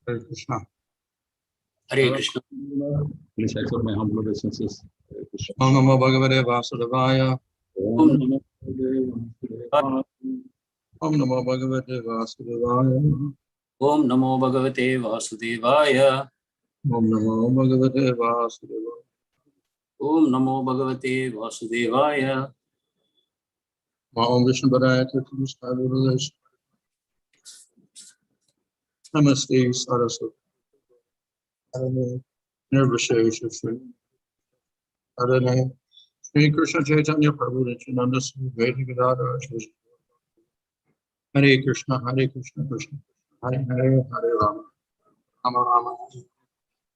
Hare Krishna. Hare Krishna. Please accept my humble obeisances. Hare Krishna. Om Namo Bhagavate Vasudevaya. Om Namo Bhagavate Vasudevaya. Om Namo Bhagavate Vasudevaya. Om Namo Bhagavate Vasudevaya. Om Namo Bhagavate Vasudevaya. Om Namo Bhagavate Vasudevaya. Om Vishnu Padaya. Namaste Saraswati. Nirvishesha Shri Adonai Shri Krishna Chaitanya Prabhu Nityananda Sri Vedic Gadadhara Shri Hare Krishna Krishna Hare Hare Hare Rama Rama Rama.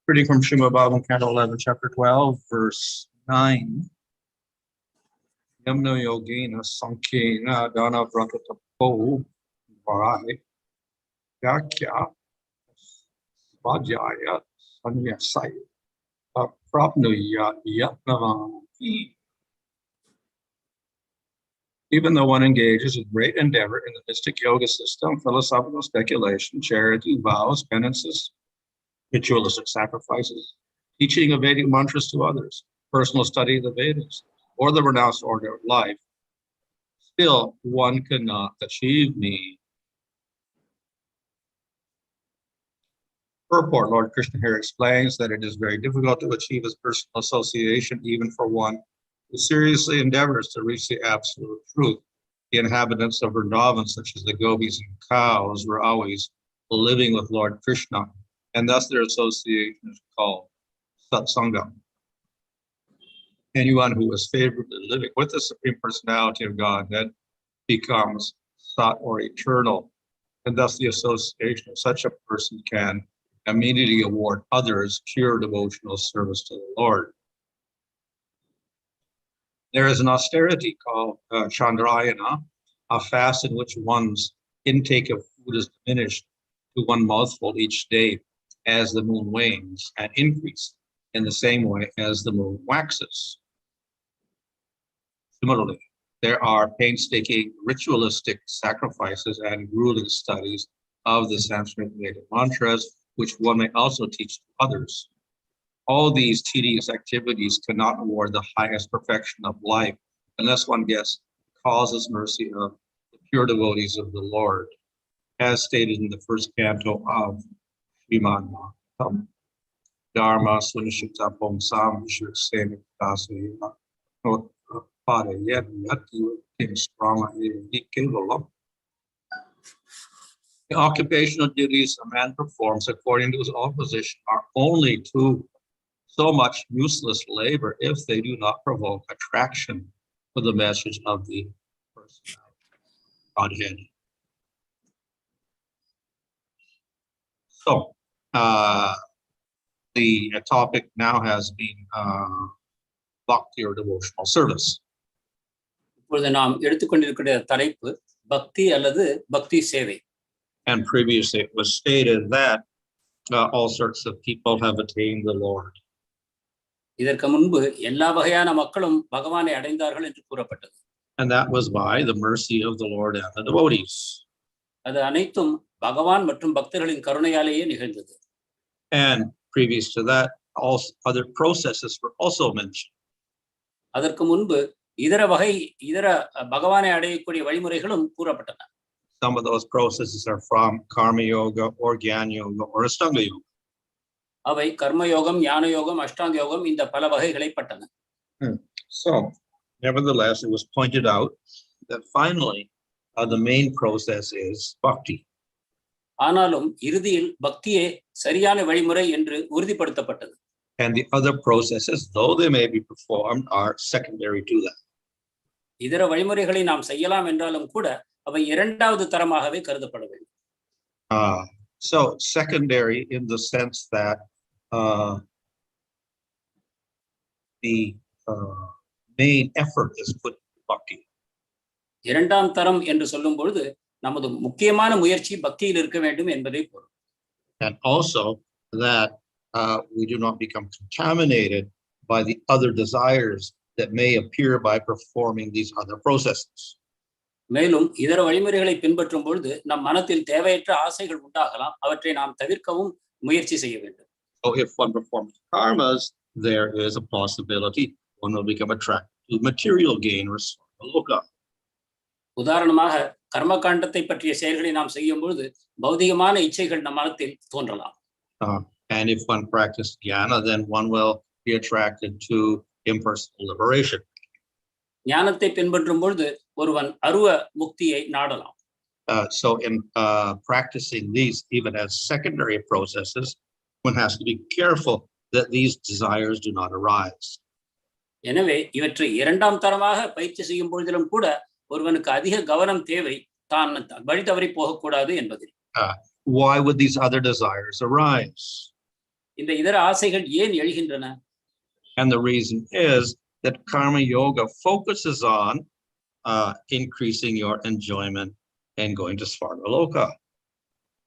Reading from Srimad Bhagavatam, Canto 11, Chapter 12, Verse 9. Yogena sāṅkhyena dāna-vrata-tapo dhvaraiḥ vyākhyā-svādhyāya-sannyāsaiḥ prāpnuyād yatna-vān. Even though one engages in great endeavor in the mystic yoga system, philosophical speculation, charity, vows, penances, ritualistic sacrifices, teaching of Vedic mantras to others, personal study of the Vedas, or the renounced order of life, still one cannot achieve me. Purport, Lord Krishna here explains that it is very difficult to achieve his personal association even for one who seriously endeavors to reach the absolute truth. The inhabitants of Vrindavan, such as the gopis and cows, were always living with Lord Krishna, and thus their association is called satsanga. Anyone who is favorably living with the Supreme Personality of God then becomes sat or eternal, and thus the association of such a person can immediately award others pure devotional service to the Lord. There is an austerity called Chandrayana, a fast in which one's intake of food is diminished to one mouthful each day as the moon wanes, and increase in the same way as the moon waxes. Similarly, there are painstaking ritualistic sacrifices and grueling studies of the Sanskrit Vedic mantras, which one may also teach to others. All these tedious activities cannot award the highest perfection of life unless one gets causes mercy of the pure devotees of the Lord, as stated in the first canto of Srimad Bhagavatam. Dharma Sunishita Pomsam Vishwasena Dasaya Pada Yet Yati Strong. The occupational duties a man performs according to his own position are only to so much useless labor if they do not provoke attraction for the message of the personality Godhead. So, the topic now has been bhakti or devotional service. இப்பொழுது நாம் எடுத்துக்கொண்டிருக்கிற தலைப்பு பக்தி அல்லது பக்தி சேவை. And previously it was stated that all sorts of people have attained the Lord. இதற்கு முன்பு எல்லா வகையான மக்களும் பகவானை அடைந்தார்கள் என்று கூறப்பட்டது. And that was by the mercy of the Lord and the devotees. அது அனைத்தும் பகவான் மற்றும் பக்தர்களின் கருணையாலேயே நிகழ்ந்தது. And previous to that, all other processes were also mentioned. அதற்கு முன்பு இதர பகவானை அடையக்கூடிய வழிமுறைகளும் கூறப்பட்டன. Some of those processes are from karma yoga or jnana yoga or ashtanga yoga. அவை கர்ம யோகம், ஞான யோகம், அஷ்டாங்க யோகம் இந்த பல வகைகளைப்பட்டன. So, nevertheless, it was pointed out that finally the main process is bhakti. ஆனாலும் இறுதியில் பக்தியே சரியான வழிமுறை என்று உறுதிப்படுத்தப்பட்டது. And the other processes, though they may be performed, are secondary to that. இதர வழிமுறைகளை நாம் செய்யலாம் என்றாலும் கூட அவை இரண்டாவது தரமாகவே கருதப்பட வேண்டும். So secondary in the sense that the main effort is put into bhakti. இரண்டாம் தரம் என்று சொல்லும் பொழுது நமது முக்கியமான முயற்சி பக்தியில் இருக்க வேண்டும் என்பதை பொருள். And also that we do not become contaminated by the other desires that may appear by performing these other processes. மேலும் இதர வழிமுறைகளை பின்பற்றும் பொழுது நம் மனத்தில் தேவையற்ற ஆசைகள் உண்டாகலாம். அவற்றை நாம் தவிர்க்கவும் முயற்சி செய்ய வேண்டும். So if one performs karmas, there is a possibility one will become attracted to material gain or loka. உதாரணமாக கர்ம காண்டத்தை பற்றிய செயல்களை நாம் செய்யும் பொழுது பௌதிகமான இச்சைகள் நம் மனத்தில் தோன்றலாம். And if one practices jnana, then one will be attracted to impersonal liberation. ஞானத்தை பின்பற்றும் பொழுது ஒருவன் அருவ முக்தியை நாடலாம். So in practicing these, even as secondary processes, one has to be careful that these desires do not arise. எனவே இவற்றை இரண்டாம் தரமாக பயிற்சி செய்யும் பொழுதிலும் கூட ஒருவனுக்கு அதிக கவனம் தேவை, தான் வழி தவறி போகக்கூடாது என்பதில். Why would these other desires arise? இந்த இதர ஆசைகள் ஏன் எழுகின்றன? And the reason is that karma yoga focuses on increasing your enjoyment and going to svargaloka.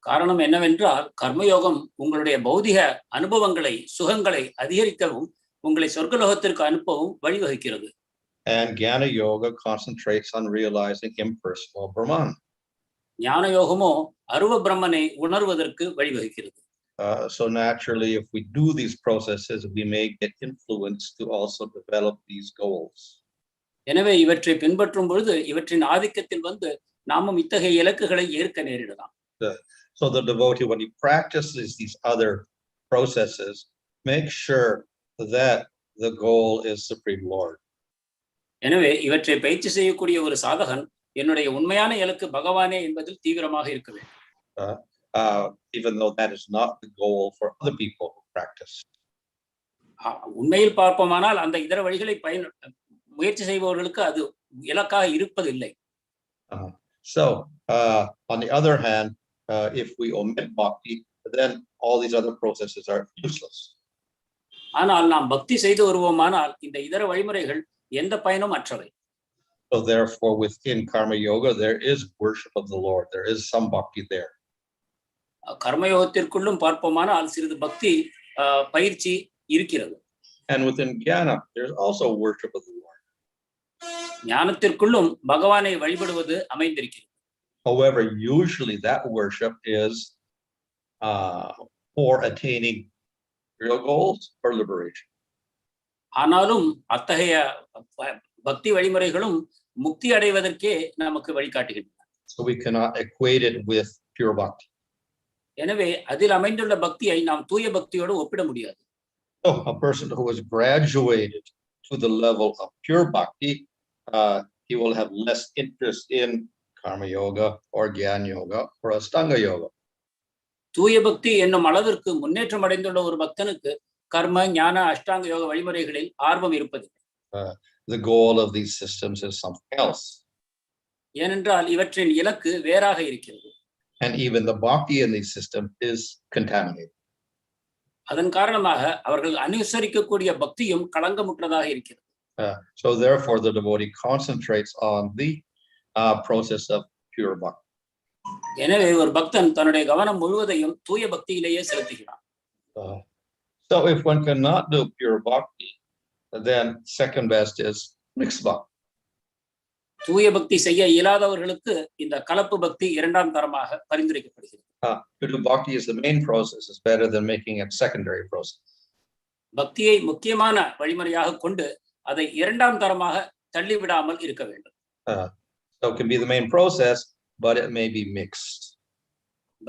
காரணம் என்னவென்றால் கர்மயோகம் உங்களுடைய பௌதிக அனுபவங்களை சுகங்களை அதிகரிக்கவும் உங்களை சொர்க்கலோகத்திற்கு அனுப்பவும் வழிவகுக்கிறது. And jnana yoga concentrates on realizing impersonal Brahman. ஞான யோகமோ அருவ பிரம்மனை உணர்வதற்கு வழிவகுக்கிறது. So naturally, if we do these processes, we may get influence to also develop these goals. எனவே இவற்றை பின்பற்றும் பொழுது இவற்றின் ஆதிக்கத்தில் வந்து நாமும் இத்தகைய இலக்குகளை ஏற்க நேரிடலாம். So the devotee, when he practices these other processes, make sure that the goal is Supreme Lord. எனவே இவற்றை பயிற்சி செய்யக்கூடிய ஒரு சாதகன் என்னுடைய உண்மையான இலக்கு பகவானே என்பதில் தீவிரமாக இருக்க வேண்டும். Even though that is not the goal for other people who practice. உண்மையில் பார்ப்போமானால் அந்த இதர வழிகளை முயற்சி செய்பவர்களுக்கு அது இலக்காக இருப்பதில்லை. So on the other hand, if we omit bhakti, then all these other processes are useless. ஆனால் நாம் பக்தி செய்து வருவோமானால் இந்த இதர வழிமுறைகள் எந்த பயனும் அற்றவை. So therefore, within karma yoga, there is worship of the Lord. There is some bhakti there. கர்மயோகத்திற்குள்ளும் பார்ப்போமானால் சிறிது பக்தி பயிற்சி இருக்கிறது. And within jnana, there's also worship of the Lord. ஞானத்திற்குள்ளும் பகவானை வழிபடுவது அமைந்திருக்கிறது. However, usually that worship is for attaining real goals or liberation. ஆனாலும் அத்தகைய பக்தி வழிமுறைகளும் முக்தி அடைவதற்கே நமக்கு வழிகாட்டுகின்றன. So we cannot equate it with pure bhakti. எனவே அதில் அமைந்துள்ள பக்தியை நாம் தூய பக்தியோடு ஒப்பிட முடியாது. So a person who has graduated to the level of pure bhakti, he will have less interest in karma yoga or jnana yoga or ashtanga yoga. தூய பக்தி என்னும் அளவிற்கு முன்னேற்றம் அடைந்துள்ள ஒரு பக்தனுக்கு கர்ம ஞான அஷ்டாங்க யோக வழிமுறைகளில் ஆர்வம் இருப்பதில்லை. The goal of these systems is something else. ஏனென்றால் இவற்றின் இலக்கு வேறாக இருக்கிறது. And even the bhakti in these systems is contaminated. அதன் காரணமாக அவர்கள் அனுசரிக்கக்கூடிய பக்தியும் களங்கமுற்றதாக இருக்கிறது. So therefore the devotee concentrates on the process of pure bhakti. எனவே ஒரு பக்தன் தன்னுடைய கவனம் முழுவதையும் தூய பக்தியிலேயே செலுத்துகிறான். So if one cannot do pure bhakti, then second best is mixed bhakti. தூய பக்தி செய்ய இயலாதவர்களுக்கு இந்த கலப்பு பக்தி இரண்டாம் தரமாக பரிந்துரைக்கப்படுகிறது. To do bhakti is the main process. It's better than making it secondary process. பக்தியை முக்கியமான வழிமுறையாக கொண்டு அதை இரண்டாம் தரமாக தள்ளிவிடாமல் இருக்க வேண்டும். So it can be the main process, but it may be mixed.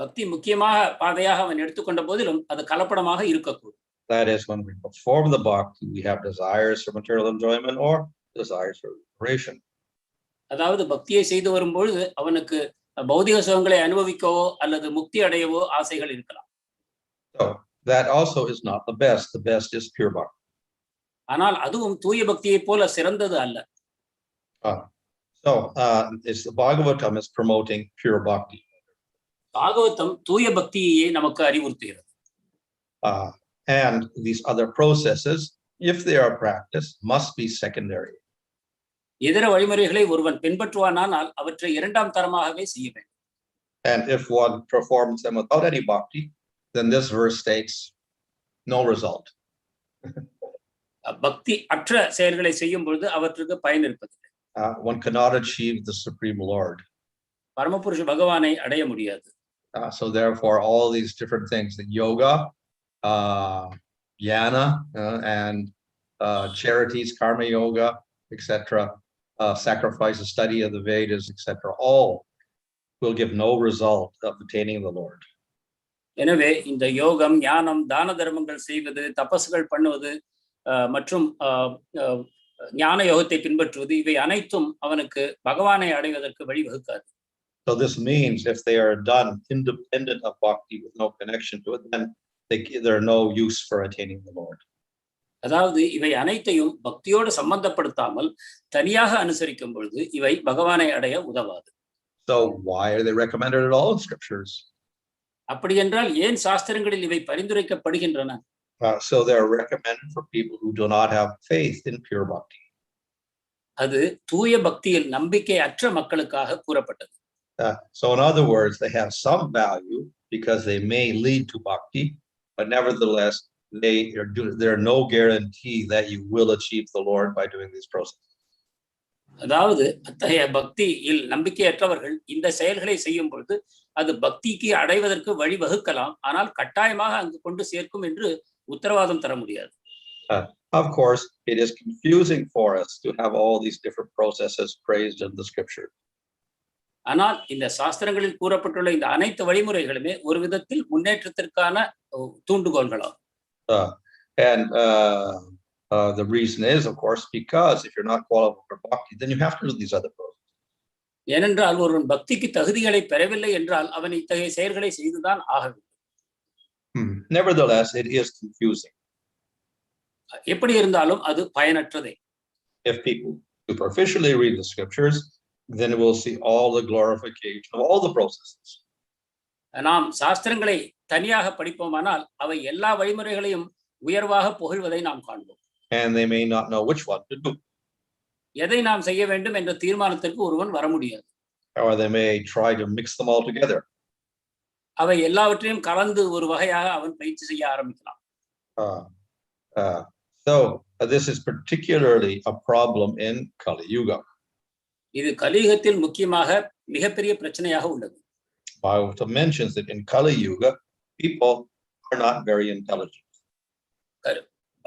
பக்தி முக்கியமாக பாதையாக அவன் எடுத்துக்கொண்ட போதிலும் அது கலப்படமாக இருக்கக்கூடும். That is, when we perform the bhakti, we have desires for material enjoyment or desires for liberation. அதாவது பக்தியை செய்து வரும்பொழுது அவனுக்கு பௌதிக சுகங்களை அனுபவிக்கவோ அல்லது முக்தி அடையவோ ஆசைகள் இருக்கலாம். So that also is not the best. The best is pure bhakti. ஆனால் அதுவும் தூய பக்தியை போல சிறந்தது அல்ல. So it's the Bhagavatam is promoting pure bhakti. Bhagavatam தூய பக்தியை நமக்கு அறிவுறுத்துகிறது. And these other processes, if they are practiced, must be secondary. இதர வழிமுறைகளை ஒருவன் பின்பற்றுவானால் அவற்றை இரண்டாம் தரமாகவே செய்ய வேண்டும். And if one performs them without any bhakti, then this verse states no result. பக்தி அற்ற செயல்களை செய்யும் பொழுது அவற்றுக்கு பயன் இருப்பதில்லை. one cannot achieve the Supreme Lord. பரமபுருஷ பகவானை அடைய முடியாது. So therefore, all these different things, the yoga, jnana, and charities, karma yoga, etc., sacrifice, the study of the Vedas, etc., all will give no result of attaining the Lord. எனவே இந்த யோகம், ஞானம், தான தர்மங்கள் செய்வது, தபசுகள் பண்ணுவது மற்றும் ஞான யோகத்தை பின்பற்றுவது இவை அனைத்தும் அவனுக்கு பகவானை அடைவதற்கு வழிவகுக்காது. So this means if they are done independent of bhakti with no connection to it, then they're no use for attaining the Lord. அதாவது இவை அனைத்தையும் பக்தியோடு சம்பந்தப்படுத்தாமல் தனியாக அனுசரிக்கும் பொழுது இவை பகவானை அடைய உதவாது. So why are they recommended at all in scriptures? அப்படி என்றால் ஏன் சாஸ்திரங்களில் இவை பரிந்துரைக்கப்படுகின்றன? So they are recommended for people who do not have faith in pure bhakti. அது தூய பக்தியில் நம்பிக்கை அற்ற மக்களுக்காக கூறப்பட்டது. So in other words, they have some value because they may lead to bhakti, but nevertheless, there are no guarantee that you will achieve the Lord by doing these processes. அதாவது அத்தகைய பக்தியில் நம்பிக்கையற்றவர்கள் இந்த செயல்களை செய்யும் பொழுது அது பக்திக்கு அடைவதற்கு வழிவகுக்கலாம், ஆனால் கட்டாயமாக அங்கு கொண்டு சேர்க்கும் என்று உத்தரவாதம் தர முடியாது. Of course, it is confusing for us to have all these different processes praised in the scripture. ஆனால் இந்த சாஸ்திரங்களில் கூறப்பட்டுள்ள இந்த அனைத்து வழிமுறைகளுமே ஒரு விதத்தில் முன்னேற்றத்திற்கான தூண்டுகோல்களாகும். And the reason is, of course, because if you're not qualified for bhakti, then you have to do these other processes. ஏனென்றால் ஒருவன் பக்திக்கு தகுதிகளை பெறவில்லை என்றால் அவன் இத்தகைய செயல்களை செய்துதான் ஆக வேண்டும். Nevertheless, it is confusing. எப்படி இருந்தாலும் அது பயனற்றதே. If people superficially read the scriptures, then we'll see all the glorification of all the processes. நாம் சாஸ்திரங்களை தனியாக படிப்போமானால் அவை எல்லா வழிமுறைகளையும் உயர்வாக புகழ்வதை நாம் காண்போம். And they may not know which one to do. எதை நாம் செய்ய வேண்டும் என்ற தீர்மானத்திற்கு ஒருவன் வர முடியாது. Or they may try to mix them all together. அவை எல்லாவற்றையும் கலந்து ஒரு வகையாக அவன் பயிற்சி செய்ய ஆரம்பிக்கலாம். So this is particularly a problem in Kali Yuga. இது கலியுகத்தில் முக்கியமாக மிகப்பெரிய பிரச்சனையாக உள்ளது. Bhagavatam mentions that in Kali Yuga, people are not very intelligent.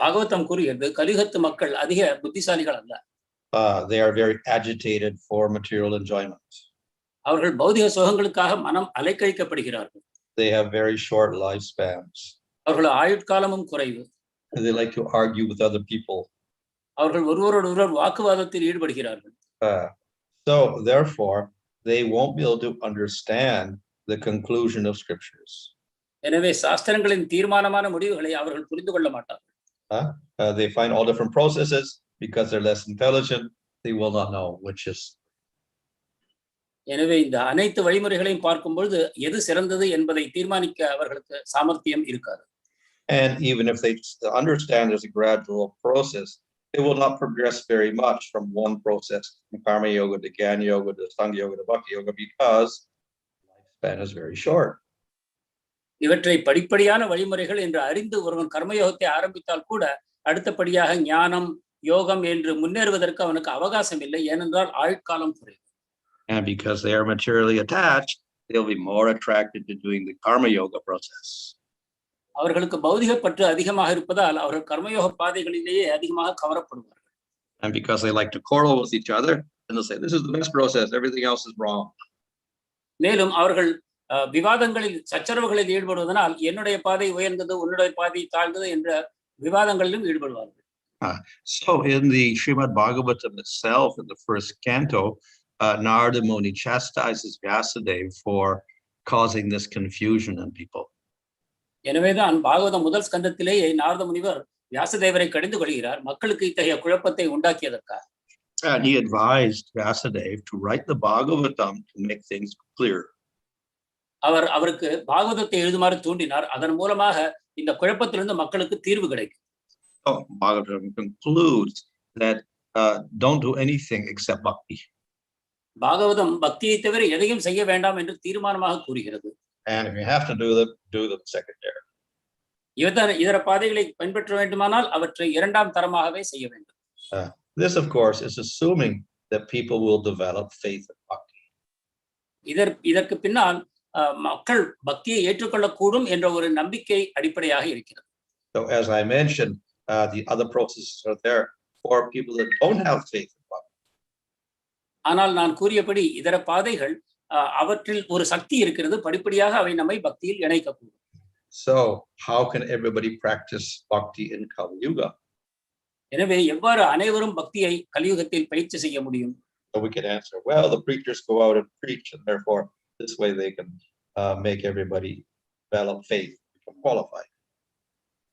Bhagavatam கூறுகிறது கலியுகத்து மக்கள் அதிக புத்திசாலிகள் அல்ல. They are very agitated for material enjoyment. அவர்கள் பௌதிக சுகங்களுக்காக மனம் அலைக்கழிக்கப்படுகிறார்கள். They have very short lifespans. அவர்கள் ஆயுட்காலமும் குறைவு. And they like to argue with other people. அவர்கள் ஒருவரோடொருவர் வாக்குவாதத்தில் ஈடுபடுகிறார்கள். So therefore, they won't be able to understand the conclusion of scriptures. எனவே சாஸ்திரங்களின் தீர்மானமான முடிவுகளை அவர்கள் புரிந்து கொள்ள மாட்டார்கள். They find all different processes because they're less intelligent. They will not know which is. எனவே இந்த அனைத்து வழிமுறைகளையும் பார்க்கும் பொழுது எது சிறந்தது என்பதை தீர்மானிக்க அவர்களுக்கு சாமர்த்தியம் இருக்காது. And even if they understand there's a gradual process, they will not progress very much from one process, from karma yoga to jnana yoga to sāṅkhyena yoga to bhakti yoga, because lifespan is very short. இவற்றை படிப்படியான வழிமுறைகள் என்று அறிந்து ஒருவன் கர்மயோகத்தை ஆரம்பித்தால் கூட அடுத்தபடியாக ஞானம் யோகம் என்று முன்னேறுவதற்கு அவனுக்கு அவகாசம் இல்லை, ஏனென்றால் ஆயுட்காலம் குறைவு. And because they are materially attached, they'll be more attracted to doing the karma yoga process. அவர்களுக்கு பௌதிக பற்று அதிகமாக இருப்பதால் அவர்கள் கர்மயோக பாதைகளிலேயே அதிகமாக கவரப்படுவார்கள். And because they like to quarrel with each other, and they'll say, this is the best process, everything else is wrong. மேலும் அவர்கள் விவாதங்களில் சச்சரவுகளில் ஈடுபடுவதனால் என்னுடைய பாதை உயர்ந்தது உன்னுடைய பாதை தாழ்ந்தது என்ற விவாதங்களிலும் ஈடுபடுவார்கள். So in the Srimad Bhagavatam itself, in the first canto, Narada Muni chastises Vyasadeva for causing this confusion in people. எனவேதான் பாகவதம் முதல் ஸ்கந்தத்திலேயே நாரத முனிவர் வியாசதேவரை கடிந்து கொள்கிறார் மக்களுக்கு இத்தகைய குழப்பத்தை உண்டாக்கியதற்காக. And he advised Vyasadeva to write the Bhagavatam to make things clear. அவருக்கு பாகவதத்தை எழுதுமாறு தூண்டினார், அதன் மூலமாக இந்த குழப்பத்திலிருந்து மக்களுக்கு தீர்வு கிடைக்கும். So Bhagavatam concludes that don't do anything except bhakti. Bhagavatam பக்தியை தவிர எதையும் செய்ய வேண்டாம் என்று தீர்மானமாக கூறுகிறது. And if you have to do them secondary. இதர பாதைகளை பின்பற்ற வேண்டுமானால் அவற்றை இரண்டாம் தரமாகவே செய்ய வேண்டும். This, of course, is assuming that people will develop faith and bhakti. இதற்கு பின்னால் மக்கள் பக்தியை ஏற்றுக்கொள்ளக்கூடும் என்ற ஒரு நம்பிக்கை அடிப்படையாக இருக்கிறது. So as I mentioned, the other processes are there for people that don't have faith and bhakti. ஆனால் நான் கூறியபடி இதர பாதைகள் அவற்றில் ஒரு சக்தி இருக்கிறது, படிப்படியாக அவை நம்மை பக்தியில் இணைக்கக்கூடும். So how can everybody practice bhakti in Kali Yuga? எனவே எவ்வாறு அனைவரும் பக்தியை கலியுகத்தில் பயிற்சி செய்ய முடியும்? So we can answer, well, the preachers go out and preach, and therefore this way they can make everybody develop faith, become qualified.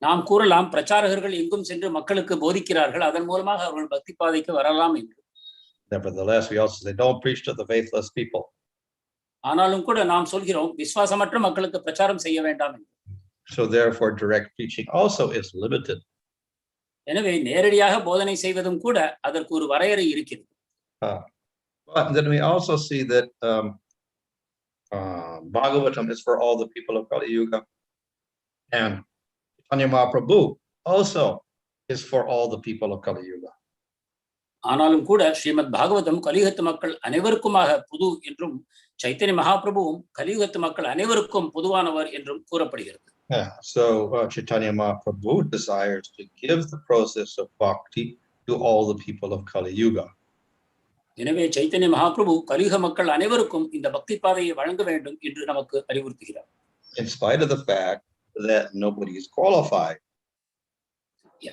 நாம் கூறலாம், பிரச்சாரகர்கள் எங்கும் சென்று மக்களுக்கு போதிக்கிறார்கள், அதன் மூலமாக அவர்கள் பக்தி பாதைக்கு வரலாம் என்று. Nevertheless, we also say, don't preach to the faithless people. ஆனாலும் கூட நாம் சொல்கிறோம், விசுவாசமற்ற மக்களுக்கு பிரச்சாரம் செய்ய வேண்டாம் என்று. So therefore, direct preaching also is limited. எனவே நேரடியாக போதனை செய்வதும் கூட அதற்கு ஒரு வரையறை இருக்கிறது. But then we also see that Bhagavatam is for all the people of Kali Yuga, and Chaitanya Mahaprabhu also is for all the people of Kali Yuga. ஆனாலும் கூட ஸ்ரீமத் பாகவதம் கலியுகத்து மக்கள் அனைவருக்குமாக பொது என்றும், சைத்தன்ய மகாபிரபுவும் கலியுகத்து மக்கள் அனைவருக்கும் பொதுவானவர் என்றும் கூறப்படுகிறது. Yeah, so Chaitanya Mahaprabhu desires to give the process of bhakti to all the people of Kali Yuga. எனவே சைத்தன்ய மகாபிரபு கலியுக மக்கள் அனைவருக்கும் இந்த பக்தி பாதையை வழங்க வேண்டும் என்று நமக்கு அறிவுறுத்துகிறார். In spite of the fact that nobody is qualified.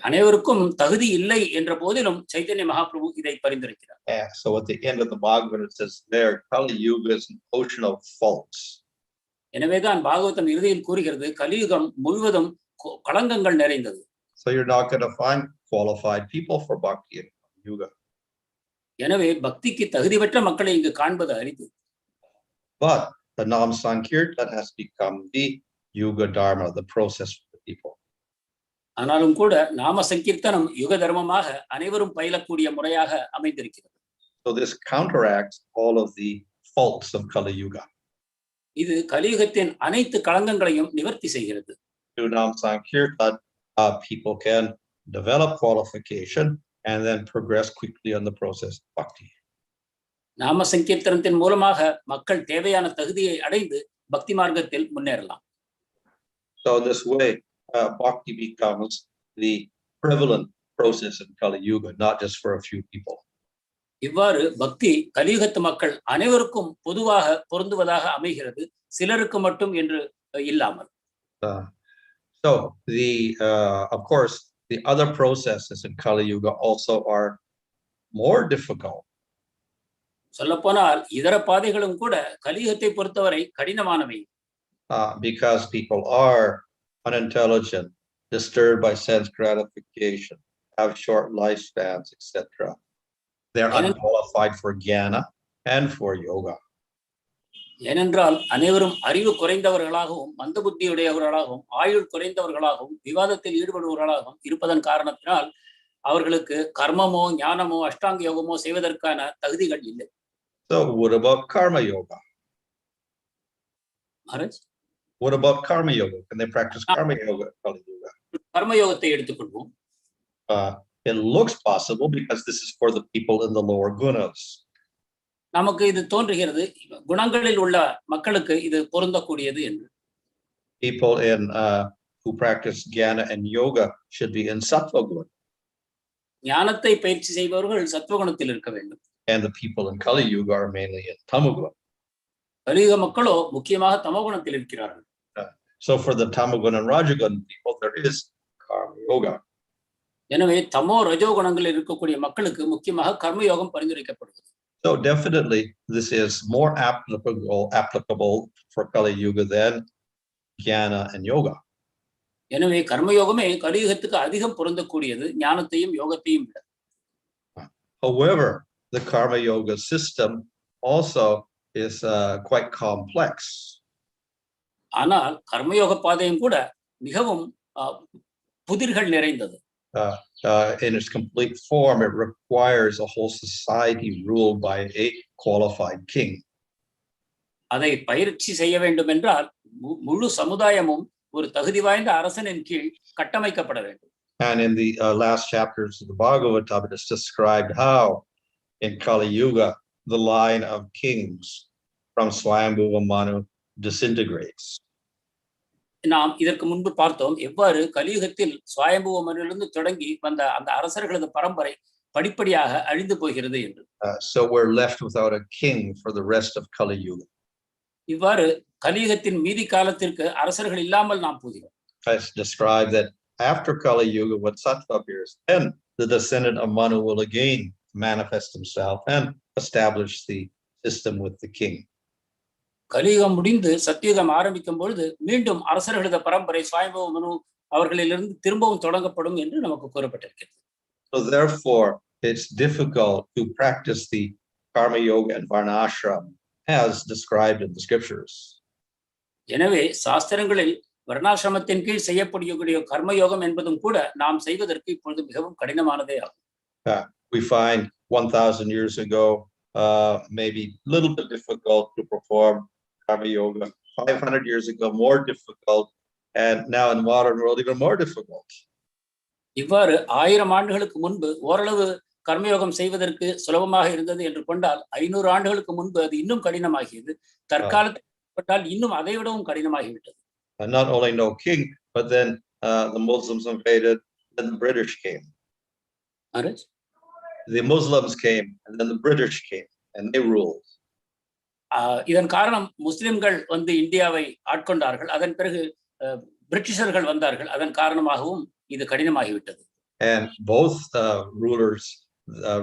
அனைவருக்கும் தகுதி இல்லை என்ற போதிலும் சைத்தன்ய மகாபிரபு இதை பரிந்துரைக்கிறார். Yeah, so at the end of the Bhagavatam it says there, Kali Yuga is an ocean of faults. எனவேதான் பாகவதம் இறுதியில் கூறுகிறது, கலியுகம் முழுவதும் களங்கங்கள் நிறைந்தது. So you're not going to find qualified people for bhakti in Kali Yuga. எனவே பக்திக்கு தகுதி பெற்ற மக்களை இங்கு காண்பது அரிது. But the Nam Sankirtan has become the Yuga Dharma, the process for the people. ஆனாலும் கூட நாம சங்கீர்த்தனம் யுக தர்மமாக அனைவரும் பயிலக்கூடிய முறையாக அமைந்திருக்கிறது. So this counteracts all of the faults of Kali Yuga. இது கலியுகத்தின் அனைத்து களங்கங்களையும் நிவர்த்தி செய்கிறது. Through Nam Sankirtan, people can develop qualification and then progress quickly on the process of bhakti. நாம சங்கீர்த்தனத்தின் மூலமாக மக்கள் தேவையான தகுதியை அடைந்து பக்தி மார்க்கத்தில் முன்னேறலாம். So this way, bhakti becomes the prevalent process in Kali Yuga, not just for a few people. இவ்வாறு பக்தி கலியுகத்து மக்கள் அனைவருக்கும் பொதுவாக பொருந்துவதாக அமைகிறது, சிலருக்கு மட்டும் என்று இல்லாமல். So of course, the other processes in Kali Yuga also are more difficult. சொல்லப்போனால் இதர பாதைகளும் கூட கலியுகத்தை பொறுத்தவரை கடினமானவை. Because people are unintelligent, disturbed by sense gratification, have short lifespans, etc. They're unqualified for jnana and for yoga. ஏனென்றால் அனைவரும் அறிவு குறைந்தவர்களாகவும் மந்த புத்தியுடையவர்களாகவும் ஆயுள் குறைந்தவர்களாகவும் விவாதத்தில் ஈடுபடுபவர்களாகவும் இருப்பதன் காரணத்தினால் அவர்களுக்கு கர்மமோ ஞானமோ அஷ்டாங்க யோகமோ செய்வதற்கான தகுதிகள் இல்லை. So what about karma yoga? What about karma yoga? Can they practice karma yoga? கர்ம யோகத்தை எடுத்துக்கொள்வோம். It looks possible because this is for the people in the lower gunas. நமக்கு இது தோன்றுகிறது குணங்களில் உள்ள மக்களுக்கு இது பொருந்தக்கூடியது என்று. People who practice jnana and yoga should be in sattva guna. ஞானத்தை பயிற்சி செய்பவர்கள் சத்வகுணத்தில் இருக்க வேண்டும். And the people in Kali Yuga are mainly in tamoguna. கலியுக மக்களோ முக்கியமாக தமோகுணத்தில் இருக்கிறார்கள். So for the tamoguna and rajoguna people there is karma yoga. எனவே தமோ ரஜோ குணங்களில் இருக்கக்கூடிய மக்களுக்கு முக்கியமாக கர்ம யோகம் பரிந்துரைக்கப்படுகிறது. So definitely this is more applicable for Kali Yuga than jnana and yoga. எனவே கர்ம யோகமே கலியுகத்துக்கு அதிகம் பொருந்தக்கூடியது ஞானத்தையும் யோகத்தையும் விட. However, the karma yoga system also is quite complex. ஆனால் கர்மயோக பாதையும் கூட மிகவும் புதிர்கள் நிறைந்தது. In its complete form, it requires a whole society ruled by a qualified king. அதை பயிற்சி செய்ய வேண்டும் என்றால் முழு சமுதாயமும் ஒரு தகுதி வாய்ந்த அரசனின் கீழ் கட்டமைக்கப்பட வேண்டும். And in the last chapters of the Bhagavatam, it is described how in Kali Yuga, the line of kings from Swayambhuva Bhanu disintegrates. நாம் இதற்கு முன்பு பார்த்தோம் எவ்வாறு கலியுகத்தில் ஸ்வயம்புவ மனுவிலிருந்து தொடங்கி வந்த அந்த அரசர்களது பரம்பரை படிப்படியாக அழிந்து போகிறது என்று. So we're left without a king for the rest of Kali Yuga. இவ்வாறு கலியுகத்தின் மீதி காலத்திற்கு அரசர்கள் இல்லாமல் நாம் போகிறோம். I described that after Kali Yuga, when Sattva appears, then the descendant of Manu will again manifest himself and establish the system with the king. கலியுகம் முடிந்து சத்தியுகம் ஆரம்பிக்கும் பொழுது மீண்டும் அரசர்களது பரம்பரை ஸ்வயம்புவ மனு அவர்களிலிருந்து திரும்பவும் தொடங்கப்படும் என்று நமக்கு கூறப்பட்டிருக்கிறது. So therefore, it's difficult to practice the karma yoga and varnashram as described in the scriptures. எனவே சாஸ்திரங்களில் வர்ணாசிரமத்தின் கீழ் செய்யக்கூடிய கர்மயோகம் என்பதும் கூட நாம் செய்வதற்கு இப்பொழுது மிகவும் கடினமானதே ஆகும். We find 1000 years ago maybe a little bit difficult to perform karma yoga, 500 years ago more difficult, and now in modern world even more difficult. இவ்வாறு 1000 ஆண்டுகளுக்கு முன்பு ஓரளவு கர்மயோகம் செய்வதற்கு சுலபமாக இருந்தது என்று கொண்டால் 500 ஆண்டுகளுக்கு முன்பு அது இன்னும் கடினமாகியது. தற்காலத்தில் இன்னும் அதை விடவும் கடினமாகிவிட்டது. Not only no king, but then the Muslims invaded, then the British came. The Muslims came, and then the British came, and they ruled. இதன் காரணம் முஸ்லிம்கள் வந்து இந்தியாவை ஆட்கொண்டார்கள், அதன் பிறகு பிரிட்டிஷர்கள் வந்தார்கள், அதன் காரணமாகவும் இது கடினமாகிவிட்டது. And both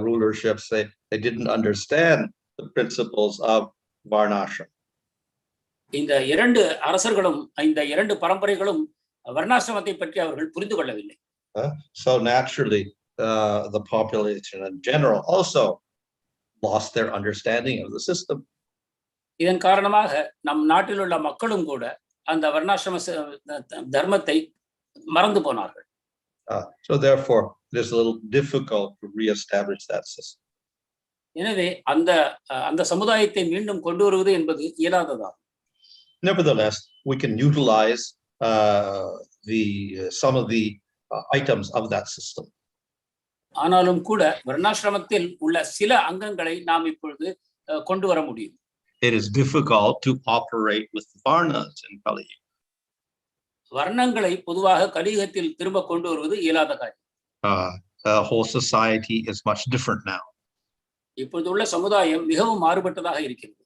rulerships, they didn't understand the principles of varnashram. இந்த இரண்டு அரசர்களும் இந்த இரண்டு பரம்பரைகளும் வர்ணாசிரமத்தை பற்றி அவர்கள் புரிந்து கொள்ளவில்லை. So naturally the population in general also lost their understanding of the system. இதன் காரணமாக நம் நாட்டில் உள்ள மக்களும் கூட அந்த வர்ணாசிரம தர்மத்தை மறந்து போனார்கள். So therefore it is a little difficult to re-establish that system. எனவே அந்த சமுதாயத்தை மீண்டும் கொண்டு வருவது என்பது இயலாததாகும். Nevertheless, we can utilize some of the items of that system. ஆனாலும் கூட வர்ணாசிரமத்தில் உள்ள சில அங்கங்களை நாம் இப்பொழுது கொண்டு வர முடியும். It is difficult to operate with varnas in Kali Yuga. வர்ணங்களை பொதுவாக கலியுகத்தில் திரும்ப கொண்டு வருவது இயலாத காரியம். The whole society is much different now. இப்பொழுது உள்ள சமுதாயம் மிகவும் மாறுபட்டதாக இருக்கிறது.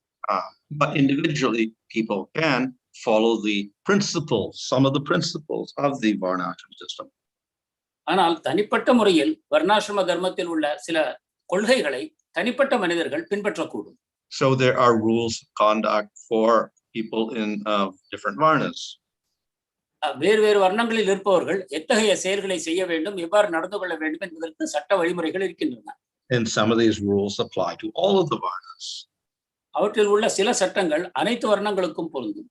But individually, people can follow the principles, some of the principles of the varnashram system. ஆனால் தனிப்பட்ட முறையில் வர்ணாசிரம தர்மத்தில் உள்ள சில கொள்கைகளை தனிப்பட்ட மனிதர்கள் பின்பற்றக்கூடும். So there are rules of conduct for people in different varnas. வேறு வர்ணங்களில் இருப்பவர்கள் எத்தகைய செயல்களை செய்ய வேண்டும், எவ்வாறு நடந்து கொள்ள வேண்டும் என்பதற்கு சட்ட வழிமுறைகள் இருக்கின்றன. And some of these rules apply to all of the varnas. அவற்றில் உள்ள சில சட்டங்கள் அனைத்து வர்ணங்களுக்கும் பொருந்தும்.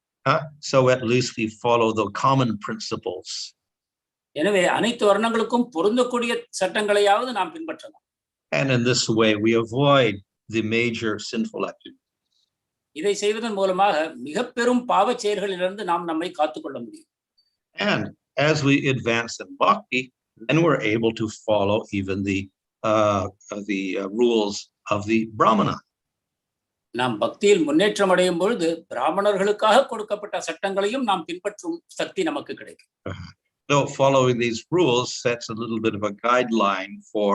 So at least we follow the common principles. எனவே அனைத்து வர்ணங்களுக்கும் பொருந்தக்கூடிய சட்டங்களையாவது நாம் பின்பற்றலாம். And in this way we avoid the major sinful activities. இதை செய்வதன் மூலமாக மிக பெரும் பாவச் செயல்களிலிருந்து நாம் நம்மை காத்துக்கொள்ள முடியும். And as we advance in bhakti, then we're able to follow even the rules of the brahmana. நாம் பக்தியில் முன்னேற்றம் அடையும் பொழுது பிராமணர்களுக்காக கொடுக்கப்பட்ட சட்டங்களையும் நாம் பின்பற்றும் சக்தி நமக்கு கிடைக்கும். So following these rules sets a little bit of a guideline for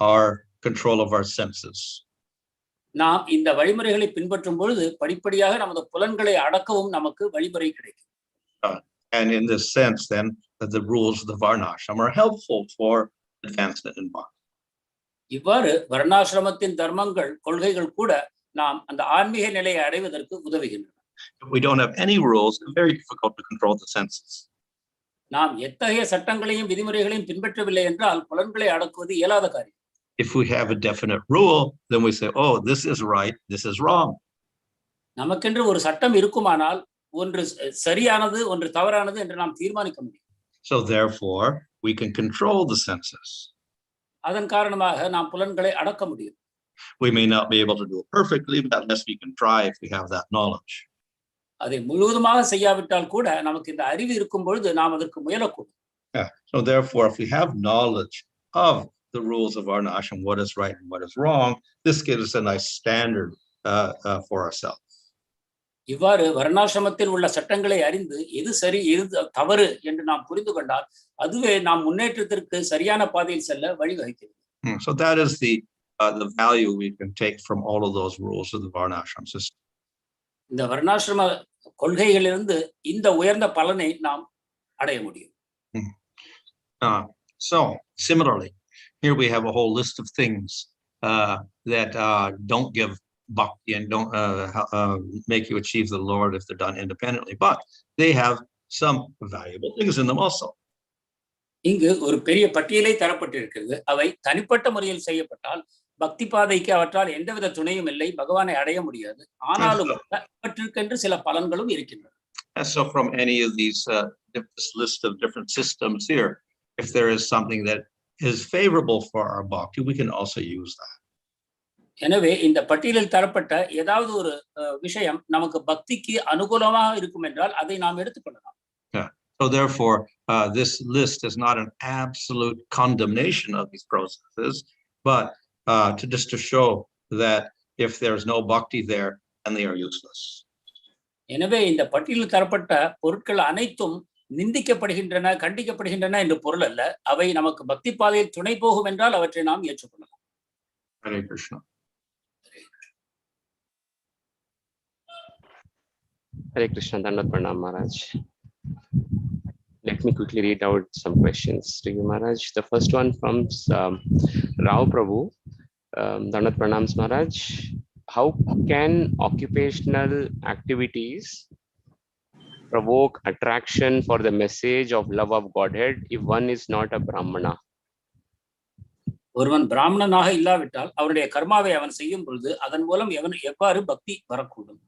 our control of our senses. நாம் இந்த வழிமுறைகளை பின்பற்றும் பொழுது படிப்படியாக நமது புலன்களை அடக்கவும் நமக்கு வழிமுறை கிடைக்கும். And in this sense, then, that the rules of the varnashram are helpful for advancement in bhakti. இவ்வாறு வர்ணாசிரமத்தின் தர்மங்கள் கொள்கைகள் கூட நாம் அந்த ஆன்மீக நிலையை அடைவதற்கு உதவுகின்றன. If we don't have any rules, it's very difficult to control the senses. நாம் எத்தகைய சட்டங்களையும் விதிமுறைகளையும் பின்பற்றவில்லை என்றால் புலன்களை அடக்குவது இயலாத காரியம். If we have a definite rule, then we say, oh, this is right, this is wrong. நமக்கென்று ஒரு சட்டம் இருக்குமானால் ஒன்று சரியானது ஒன்று தவறானது என்று நாம் தீர்மானிக்க முடியும். So therefore, we can control the senses. அதன் காரணமாக நாம் புலன்களை அடக்க முடியும். We may not be able to do it perfectly, but at least we can try if we have that knowledge. அதை முழுவதுமாக செய்யாவிட்டால் கூட நமக்கு இந்த அறிவு இருக்கும் பொழுது நாம் அதற்கு முயலக்கூடும். So therefore, if we have knowledge of the rules of varnashram, what is right and what is wrong. This gives us a nice standard for ourselves. இவ்வாறு வர்ணாசிரமத்தில் உள்ள சட்டங்களை அறிந்து எது சரி எது தவறு என்று நாம் புரிந்து கொண்டால் அதுவே நாம் முன்னேற்றத்திற்கு சரியான பாதையில் செல்ல வழிவகுக்கிறது. So that is the value we can take from all of those rules of the varnashram system. இந்த வர்ணாசிரம கொள்கைகளிலிருந்து இந்த உயர்ந்த பலனை நாம் அடைய முடியும். So similarly, here we have a whole list of things that don't give bhakti and don't make you achieve the Lord if they're done independently, but they have some valuable things in them also. இங்கு ஒரு பெரிய பட்டியலை தரப்பட்டிருக்கிறது. அவை தனிப்பட்ட முறையில் செய்யப்பட்டால் பக்தி பாதைக்கு அவற்றால் எந்தவித துணையும் இல்லை, பகவானை அடைய முடியாது. ஆனாலும் அவற்றுக்கென்று சில பலன்களும் இருக்கின்றன. And so from any of these this list of different systems here, if there is something that is favorable for our bhakti, we can also use that. எனவே இந்த பட்டியலில் தரப்பட்ட ஏதாவது ஒரு விஷயம் நமக்கு பக்திக்கு அனுகூலமாக இருக்கும் என்றால் அதை நாம் எடுத்துக்கொள்ளலாம். So therefore, this list is not an absolute condemnation of these processes, but to show that if there's no bhakti there, then they are useless. எனவே இந்த பட்டியலில் தரப்பட்ட பொருட்கள் அனைத்தும் நிந்திக்கப்படுகின்றன, கண்டிக்கப்படுகின்றன என்று பொருள் அல்ல. அவை நமக்கு பக்தி பாதையில் துணை போகும் என்றால் அவற்றை நாம் ஏற்றுக்கொள்ளலாம். Hare Krishna. Hare Krishna, Dandavat Pranam Maharaj. Let me quickly read out some questions to you, Maharaj. The first one from Rao Prabhu. Dandavat Pranams Maharaj. How can occupational activities provoke attraction for the message of love of Godhead if one is not a Brahmana? ஒருவன் பிராமணனாக இல்லாவிட்டால் அவருடைய கர்மாவை அவன் செய்யும் பொழுது அதன் மூலம் எவ்வாறு பக்தி வரக்கூடும்?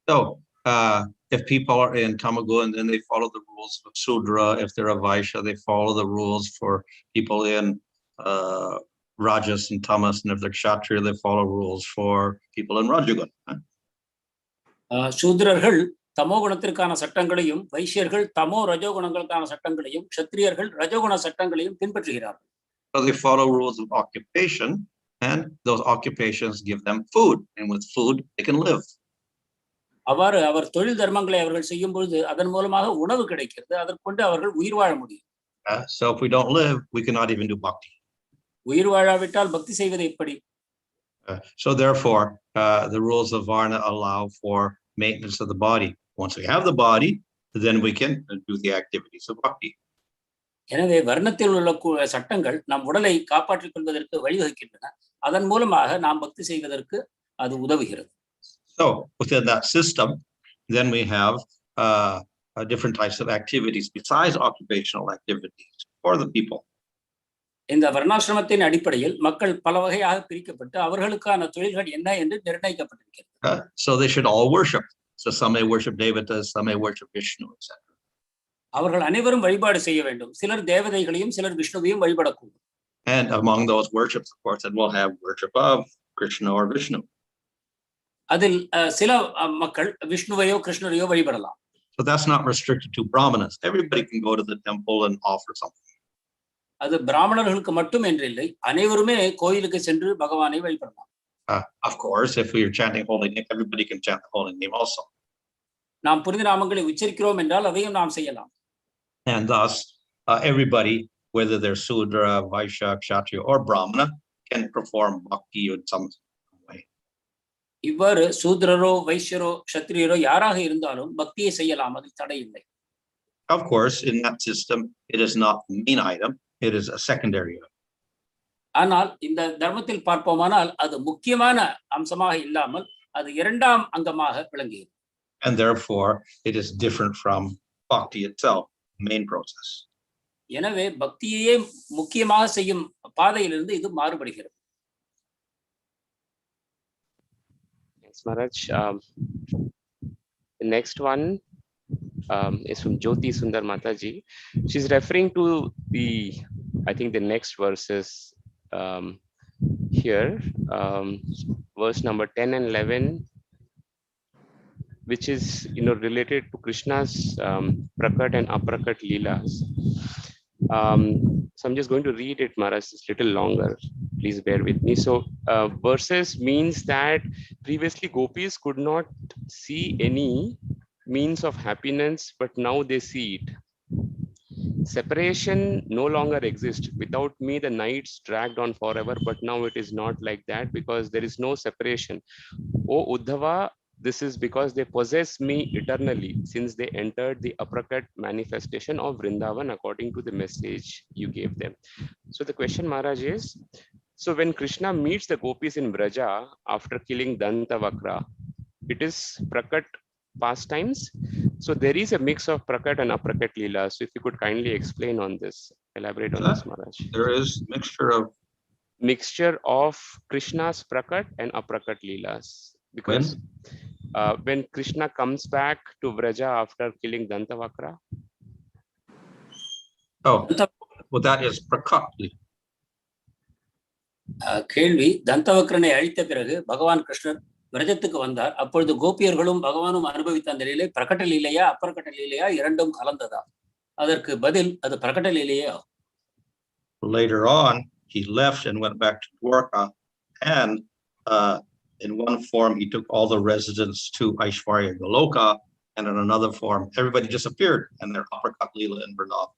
So if people are in Tamagun, then they follow the rules of Sudra. If they're a Vaishya, they follow the rules for people in Rajas and Tamas. And if they're Kshatriya, they follow rules for people in Rajagun. சூத்ரர்கள் தமோ குணத்திற்கான சட்டங்களையும், வைஷ்யர்கள் தமோ ரஜோகுணங்களுக்கான சட்டங்களையும், க்ஷத்ரியர்கள் ரஜோகுண சட்டங்களையும் பின்பற்றுகிறார்கள். So they follow rules of occupation, and those occupations give them food, and with food they can live. அவ்வாறு அவர் தொழில் தர்மங்களை அவர்கள் செய்யும் பொழுது அதன் மூலமாக உணவு கிடைக்கிறது, அதற்கொண்டு அவர்கள் உயிர் வாழ முடியும். So if we don't live, we cannot even do bhakti. உயிர் வாழாவிட்டால் பக்தி செய்வது எப்படி? So therefore, the rules of Varna allow for maintenance of the body. Once we have the body, then we can do the activities of bhakti. எனவே வர்ணத்தில் உள்ள சட்டங்கள் நம் உடலை காப்பாற்றிக் கொள்வதற்கு வழிவகுக்கின்றன. அதன் மூலமாக நாம் பக்தி செய்வதற்கு அது உதவுகிறது. So within that system, then we have different types of activities besides occupational activities for the people. இந்த வர்ணாசிரமத்தின் அடிப்படையில் மக்கள் பல வகையாக பிரிக்கப்பட்டு அவர்களுக்கான தொழில்கள் என்ன என்று நிர்ணயிக்கப்பட்டிருக்கிறது. So they should all worship. So some may worship Devatas, some may worship Vishnu, etc. அவர்கள் அனைவரும் வழிபாடு செய்ய வேண்டும். சிலர் தேவதைகளையும் சிலர் விஷ்ணுவையும் வழிபடக்கூடும். And among those worships, of course, then we'll have worship of Krishna or Vishnu. அதில் சில மக்கள் விஷ்ணுவையோ கிருஷ்ணரையோ வழிபடலாம். So that's not restricted to Brahmanas. Everybody can go to the temple and offer something. அது பிராமணர்களுக்கு மட்டும் என்றில்லை, அனைவருமே கோயிலுக்கு சென்று பகவானை வழிபடலாம். Of course, if we are chanting holy name, everybody can chant the holy name also. நாம் புனித நாமங்களை உச்சரிக்கிறோம் என்றால் அதையும் நாம் செய்யலாம். And thus, everybody, whether they're Sudra, Vaishya, Kshatriya, or Brahmana, can perform bhakti in some way. இவ்வாறு சூத்ரரோ வைஷ்யரோ க்ஷத்ரியரோ யாராக இருந்தாலும் பக்தியை செய்யலாம், அதில் தடை இல்லை. Of course, in that system, it is not the main item, it is a secondary item. ஆனால் இந்த தர்மத்தில் பார்ப்போமானால் அது முக்கியமான அம்சமாக இல்லாமல் அது இரண்டாம் அங்கமாக விளங்குகிறது. And therefore, it is different from bhakti itself, main process. எனவே பக்தியையே முக்கியமாக செய்யும் பாதையிலிருந்து இது மாறுபடுகிறது. Thanks, Maharaj. The next one is from Jyoti Sundar Mataji. She's referring to I think the next verses here, verse number 10 and 11, which is related to Krishna's prakat and aprakat leelas. So I'm just going to read it, Maharaj. It's a little longer. Please bear with me. So verses means that previously gopis could not see any means of happiness, but now they see it. Separation no longer exists. Without me, the nights dragged on forever, but now it is not like that because there is no separation. O Uddhava, this is because they possess me eternally since they entered the aprakat manifestation of Vrindavan according to the message you gave them. So the question, Maharaj, is, so when Krishna meets the gopis in Braja after killing Dāna-vrata-tapo, it is prakat pastimes. So there is a mix of prakat and aprakat leela. So if you could kindly explain on this, elaborate on this, Maharaj. There is mixture of Krishna's prakat and aprakat leelas. Because when Krishna comes back to Vraja after killing Dāna-vrata-tapo. Oh, well, that is prakatli. கேள்வி, தந்தவக்ரனை அழித்த பிறகு பகவான் கிருஷ்ணர் விரஜத்துக்கு வந்தார். அப்பொழுது கோபியர்களும் பகவானும் அனுபவித்த அந்த லீலை பிரகட லீலையா அப்பிரகட லீலையா இரண்டும் கலந்ததா? அதற்கு பதில் அது பிரகட லீலையே ஆகும். Later on, he left and went back to Dwarka, and in one form, he took all the residents to Aishwarya Goloka, and in another form, everybody disappeared, and they're aprakat leela in Vrindavan.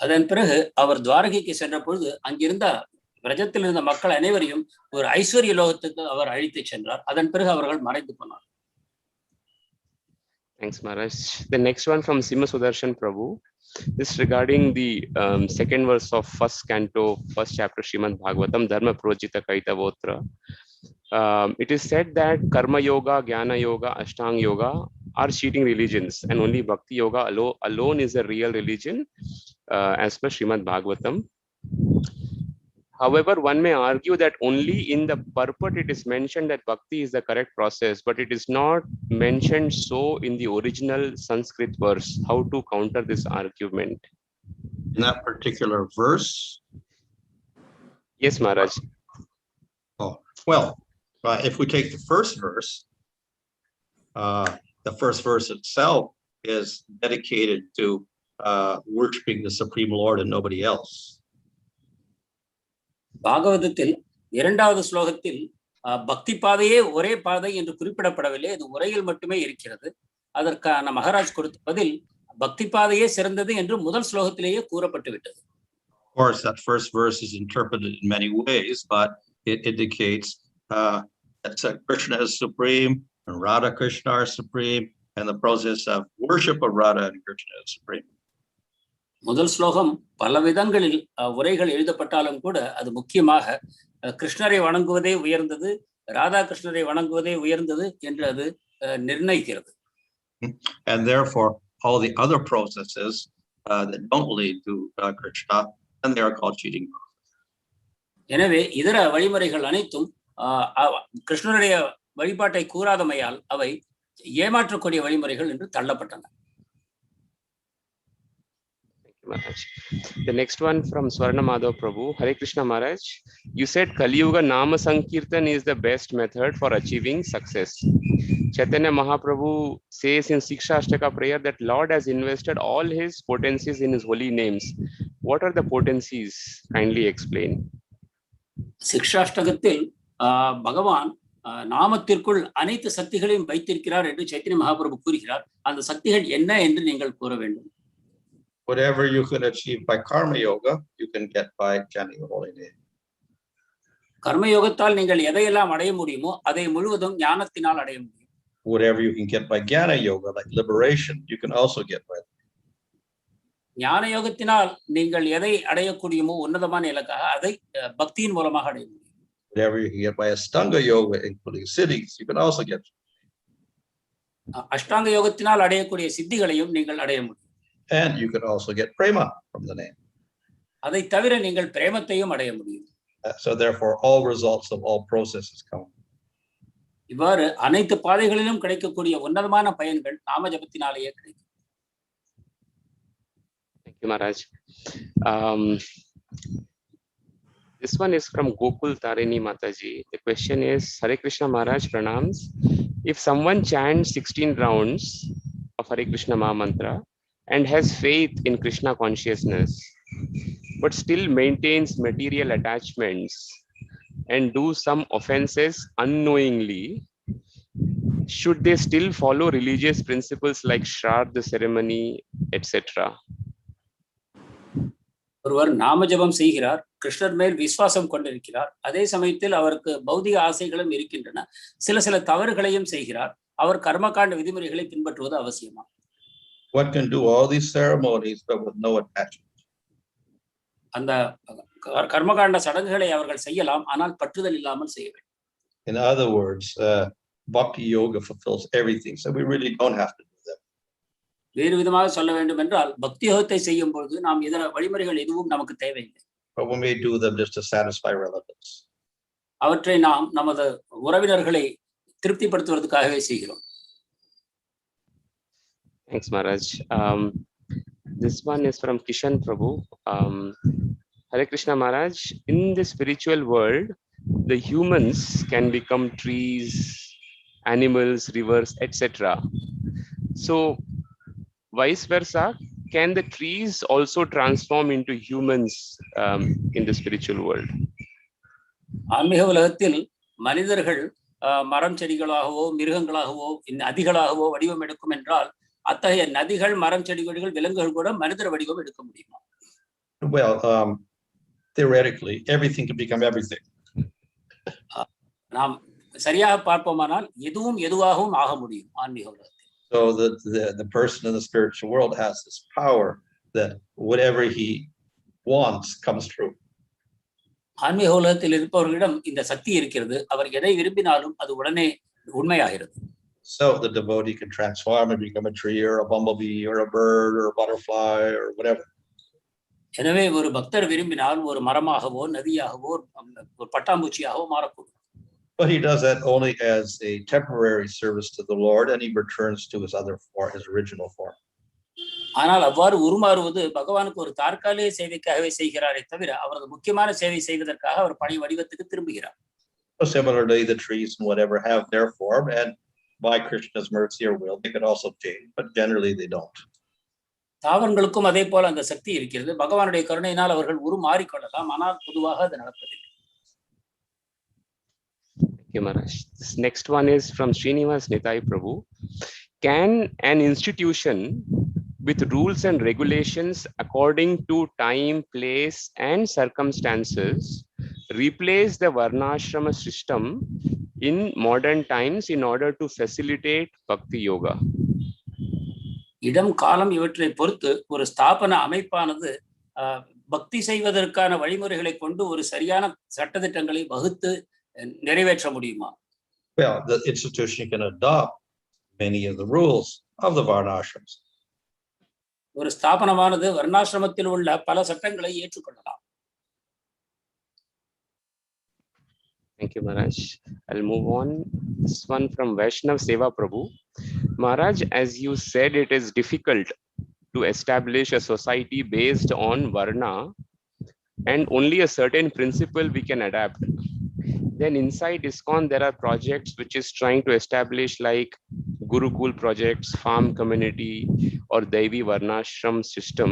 அதன் பிறகு அவர் துவாரகைக்கு சென்ற பொழுது அங்கிருந்த விரஜத்தில் இருந்த மக்கள் அனைவரையும் ஒரு ஐஸ்வர்ய லோகத்துக்கு அவர் அழைத்து சென்றார். அதன் பிறகு அவர்கள் மறைந்து போனார். Thanks, Maharaj. The next one from Sima Sudarshan Prabhu. This regarding the second verse of first canto, first chapter Srimad Bhagavatam, Dharma Projita Kaitavotra. It is said that Karma Yoga, Jnana Yoga, Ashtanga Yoga are cheating religions, and only Bhakti Yoga alone is a real religion, as per Srimad Bhagavatam. However, one may argue that only in the purport it is mentioned that Bhakti is the correct process, but it is not mentioned so in the original Sanskrit verse. How to counter this argument? In that particular verse? Yes, Maharaj. Oh, well, if we take the first verse itself is dedicated to worshiping the Supreme Lord and nobody else. பாகவதத்தில் இரண்டாவது ஸ்லோகத்தில் பக்தி பாதையே ஒரே பாதை என்று குறிப்பிடப்படவில்லை, அது உரையில் மட்டுமே இருக்கிறது. அதற்கான மகாராஜ் கொடுத்த பதில் பக்தி பாதையே சிறந்தது என்று முதல் ஸ்லோகத்திலேயே கூறப்பட்டு விட்டது. Of course, that first verse is interpreted in many ways, but it indicates that Krishna is supreme and Radha Krishna are supreme, and the process of worship of Radha and Krishna is supreme. முதல் ஸ்லோகம் பல விதங்களில் உரைகள் எழுதப்பட்டாலும் கூட அது முக்கியமாக கிருஷ்ணரை வணங்குவதே உயர்ந்தது, ராதா கிருஷ்ணரை வணங்குவதே உயர்ந்தது என்று அது நிர்ணயிக்கிறது. And therefore, all the other processes that don't lead to Krishna, and they are called cheating. எனவே இதர வழிமுறைகள் அனைத்தும் கிருஷ்ணருடைய வழிபாட்டை கூறாதமையால் அவை ஏமாற்றக்கூடிய வழிமுறைகள் என்று தள்ளப்பட்டன. Maharaj. The next one from Swarna Madhav Prabhu. Hare Krishna Maharaj. You said Kali Yuga Nama Sankirtan is the best method for achieving success. Chaitanya Mahaprabhu says in Sikshashtaka prayer that Lord has invested all his potencies in his holy names. What are the potencies? Kindly explain. சிக்ஷாஷ்டகத்தில் பகவான் நாமத்திற்குள் அனைத்து சக்திகளையும் வைத்திருக்கிறார் என்று சைத்தன்ய மகாபிரபு கூறுகிறார். அந்த சக்திகள் என்ன என்று நீங்கள் கூற வேண்டும். Whatever you can achieve by karma yoga, you can get by chanting the holy name. கர்ம யோகத்தால் நீங்கள் எதையெல்லாம் அடைய முடியுமோ அதை முழுவதும் ஞானத்தினால் அடைய முடியும். Whatever you can get by jnana yoga, like liberation, you can also get by. ஞான யோகத்தினால் நீங்கள் எதை அடையக்கூடியமோ உன்னதமான இலக்காக அதை பக்தியின் மூலமாக அடைய முடியும். Whatever you can get by Ashtanga yoga, including siddhis, you can also get. அஷ்டாங்க யோகத்தினால் அடையக்கூடிய சித்திகளையும் நீங்கள் அடைய முடியும். And you can also get prema from the name. அதை தவிர நீங்கள் பிரேமத்தையும் அடைய முடியும். So therefore, all results of all processes count. இவ்வாறு அனைத்து பாதைகளிலும் கிடைக்கக்கூடிய உன்னதமான பயன்கள் நாம ஜபத்தினாலேயே கிடைக்கும். Thank you, Maharaj. This one is from Gokul Tarini Mataji. The question is, Hare Krishna Maharaj pranams. If someone chants 16 rounds of Hare Krishna Maha Mantra and has faith in Krishna consciousness, but still maintains material attachments and do some offenses unknowingly, should they still follow religious principles like Shraddha ceremony, etc.? ஒருவர் நாம ஜபம் செய்கிறார், கிருஷ்ணர் மேல் விசுவாசம் கொண்டிருக்கிறார், அதே சமயத்தில் அவருக்கு பௌதிக ஆசைகளும் இருக்கின்றன, சில தவறுகளையும் செய்கிறார். அவர் கர்மகாண்ட விதிமுறைகளை பின்பற்றுவது அவசியமா? One can do all these ceremonies but with no attachment. அந்த கர்மகாண்ட சடங்குகளை அவர்கள் செய்யலாம், ஆனால் பற்றுதல் இல்லாமல் செய்ய வேண்டும். In other words, bhakti yoga fulfills everything, so we really don't have to do them. வேறு விதமாக சொல்ல வேண்டும் என்றால், பக்தி யோகத்தை செய்யும் பொழுது நாம் இதர வழிமுறைகள் எதுவும் நமக்கு தேவையில்லை. But we may do them just to satisfy relatives. அவற்றை நாம் நமது உறவினர்களை திருப்திப்படுத்துவதற்காகவே செய்கிறோம். Thanks, Maharaj. This one is from Kishan Prabhu. Hare Krishna Maharaj, in the spiritual world, the humans can become trees, animals, rivers, etc. So, vice versa, can the trees also transform into humans in the spiritual world? ஆன்மீக உலகத்தில் மனிதர்கள் மரம் செடிகளாகவோ மிருகங்களாகவோ நதிகளாகவோ வடிவம் எடுக்கும் என்றால், அத்தகைய நதிகள், மரம், செடிகள், விலங்குகள் கூட மனிதர் வடிவம் எடுக்க முடியுமா? Well, theoretically, everything can become everything. நாம் சரியாக பார்ப்போமானால் எதுவும் எதுவாகவும் ஆக முடியும் ஆன்மீக உலகத்தில். So the person in the spiritual world has this power that whatever he wants comes true. ஆன்மீக உலகத்தில் இருப்பவர்களிடம் இந்த சக்தி இருக்கிறது. அவர் எதை விரும்பினாலும் அது உடனே உண்மையாகிறது. So the devotee can transform and become a tree or a bumblebee or a bird or a butterfly or whatever. எனவே ஒரு பக்தர் விரும்பினால் ஒரு மரமாகவோ நதியாகவோ ஒரு பட்டாம்பூச்சியாகவோ மாறக்கூடும். But he does that only as a temporary service to the Lord, and he returns to his other form, his original form. ஆனால் அவ்வாறு உருமாறுவது பகவானுக்கு ஒரு தற்காலிக சேவைக்காகவே செய்கிறாரே தவிர அவரது முக்கியமான சேவை செய்வதற்காக அவர் பழைய வடிவத்துக்கு திரும்புகிறார். So similarly, the trees and whatever have their form, and by Krishna's mercy or will, they could also change, but generally they don't. தாவரங்களுக்கும் அதே போல அந்த சக்தி இருக்கிறது. பகவானுடைய கருணையினால் அவர்கள் உருமாறிக்கொள்ளலாம், ஆனால் பொதுவாக அது நடப்பதில்லை. Thank you, Maharaj. This next one is from Srinivas Nitai Prabhu. Can an institution with rules and regulations according to time, place, and circumstances replace the varnashrama system in modern times in order to facilitate bhakti yoga? இடம், காலம் இவற்றை பொறுத்து ஒரு ஸ்தாபன அமைப்பானது பக்தி செய்வதற்கான வழிமுறைகளை கொண்டு ஒரு சரியான சட்டதிட்டங்களை வகுத்து நிறைவேற்ற முடியுமா? Well, the institution can adopt many of the rules of the varnashrams. ஒரு ஸ்தாபனமானது வர்ணாசிரமத்தில் உள்ள பல சட்டங்களை ஏற்றுக்கொள்ளலாம். Thank you, Maharaj. I'll move on. This one from Vaishnav Seva Prabhu. Maharaj, as you said, it is difficult to establish a society based on Varna, and only a certain principle we can adapt. Then inside ISKCON, there are projects which is trying to establish like Gurukul projects, farm community, or Devi Varnashram system.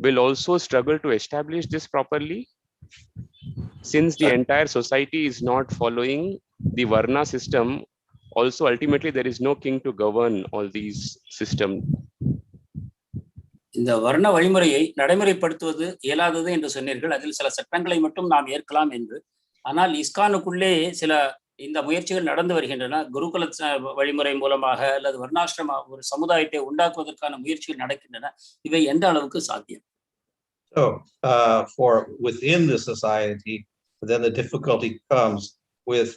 Will also struggle to establish this properly, since the entire society is not following the Varna system. Also, ultimately, there is no king to govern all these systems. இந்த வர்ண வழிமுறையை நடைமுறைப்படுத்துவது இயலாதது என்று சொன்னீர்கள். அதில் சில சட்டங்களை மட்டும் நாம் ஏற்கலாம் என்று. ஆனால் இஸ்கானுக்குள்ளே சில இந்த முயற்சிகள் நடந்து வருகின்றன. குருகுல வழிமுறை மூலமாக அல்லது வர்ணாசிரம ஒரு சமுதாயத்தை உண்டாக்குவதற்கான முயற்சிகள் நடக்கின்றன. இவை எந்த அளவுக்கு சாத்தியம்? So for within the society, then the difficulty comes with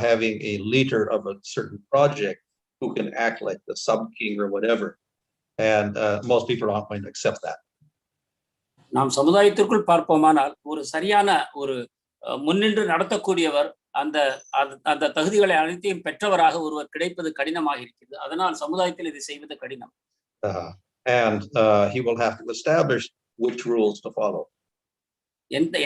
having a leader of a certain project who can act like the sub-king or whatever. And most people aren't going to accept that. நாம் சமுதாயத்திற்குள் பார்ப்போமானால் ஒரு சரியான ஒரு முன்னின்று நடத்தக்கூடியவர் அந்த அந்த தகுதிகளை அனைத்தையும் பெற்றவராக ஒருவர் கிடைப்பது கடினமாக இருக்கிறது. அதனால் சமுதாயத்தில் இதை செய்வது கடினம். And he will have to establish which rules to follow.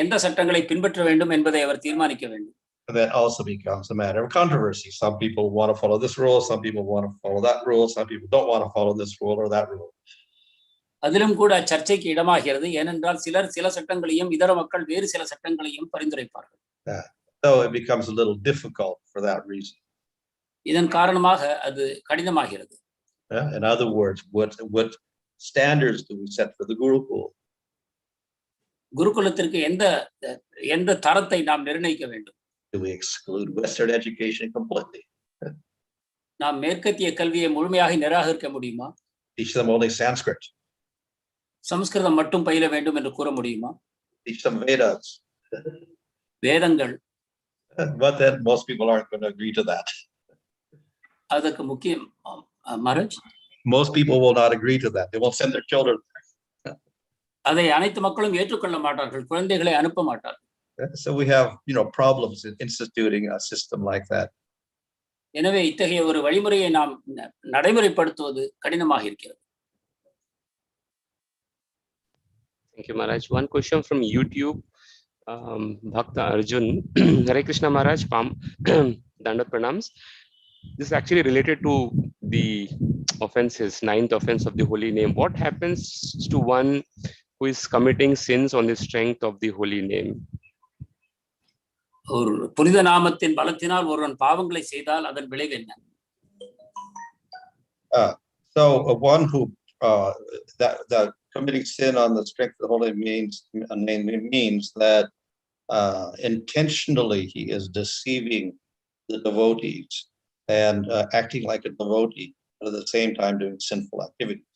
எந்த சட்டங்களை பின்பற்ற வேண்டும் என்பதை அவர் தீர்மானிக்க வேண்டும். And that also becomes a matter of controversy. Some people want to follow this rule, some people want to follow that rule, some people don't want to follow this rule or that rule. அதிலும் கூட சர்ச்சைக்கு இடமாகிறது. ஏனென்றால் சிலர் சில சட்டங்களையும் இதர மக்கள் வேறு சில சட்டங்களையும் பரிந்துரைப்பார்கள். So it becomes a little difficult for that reason. இதன் காரணமாக அது கடினமாகிறது. In other words, what standards do we set for the Gurukul? குருகுலத்திற்கு எந்த தரத்தை நாம் நிர்ணயிக்க வேண்டும்? Do we exclude Western education completely? நாம் மேற்கத்திய கல்வியை முழுமையாக நிராகரிக்க முடியுமா? Teach them only Sanskrit. சமஸ்கிருதம் மட்டும் பயில வேண்டும் என்று கூற முடியுமா? Teach them Vedas. வேதங்கள். But then most people aren't going to agree to that. அதற்கு முக்கியம் Maharaj. Most people will not agree to that. They won't send their children. அதை அனைத்து மக்களும் ஏற்றுக்கொள்ள மாட்டார்கள். குழந்தைகளை அனுப்ப மாட்டார்கள். So we have, problems in instituting a system like that. எனவே இத்தகைய ஒரு வழிமுறையை நாம் நடைமுறைப்படுத்துவது கடினமாக இருக்கிறது. Thank you, Maharaj. One question from YouTube. Bhakta Arjun. Hare Krishna Maharaj, Dandat Pranams. This is actually related to the offenses, 9th offense of the holy name. What happens to one who is committing sins on the strength of the holy name? ஒரு புனித நாமத்தின் பலத்தினால் ஒருவன் பாவங்களை செய்தால் அதன் விளைவு என்ன? So one who that committing sin on the strength of the holy name means that intentionally he is deceiving the devotees and acting like a devotee, but at the same time doing sinful activities.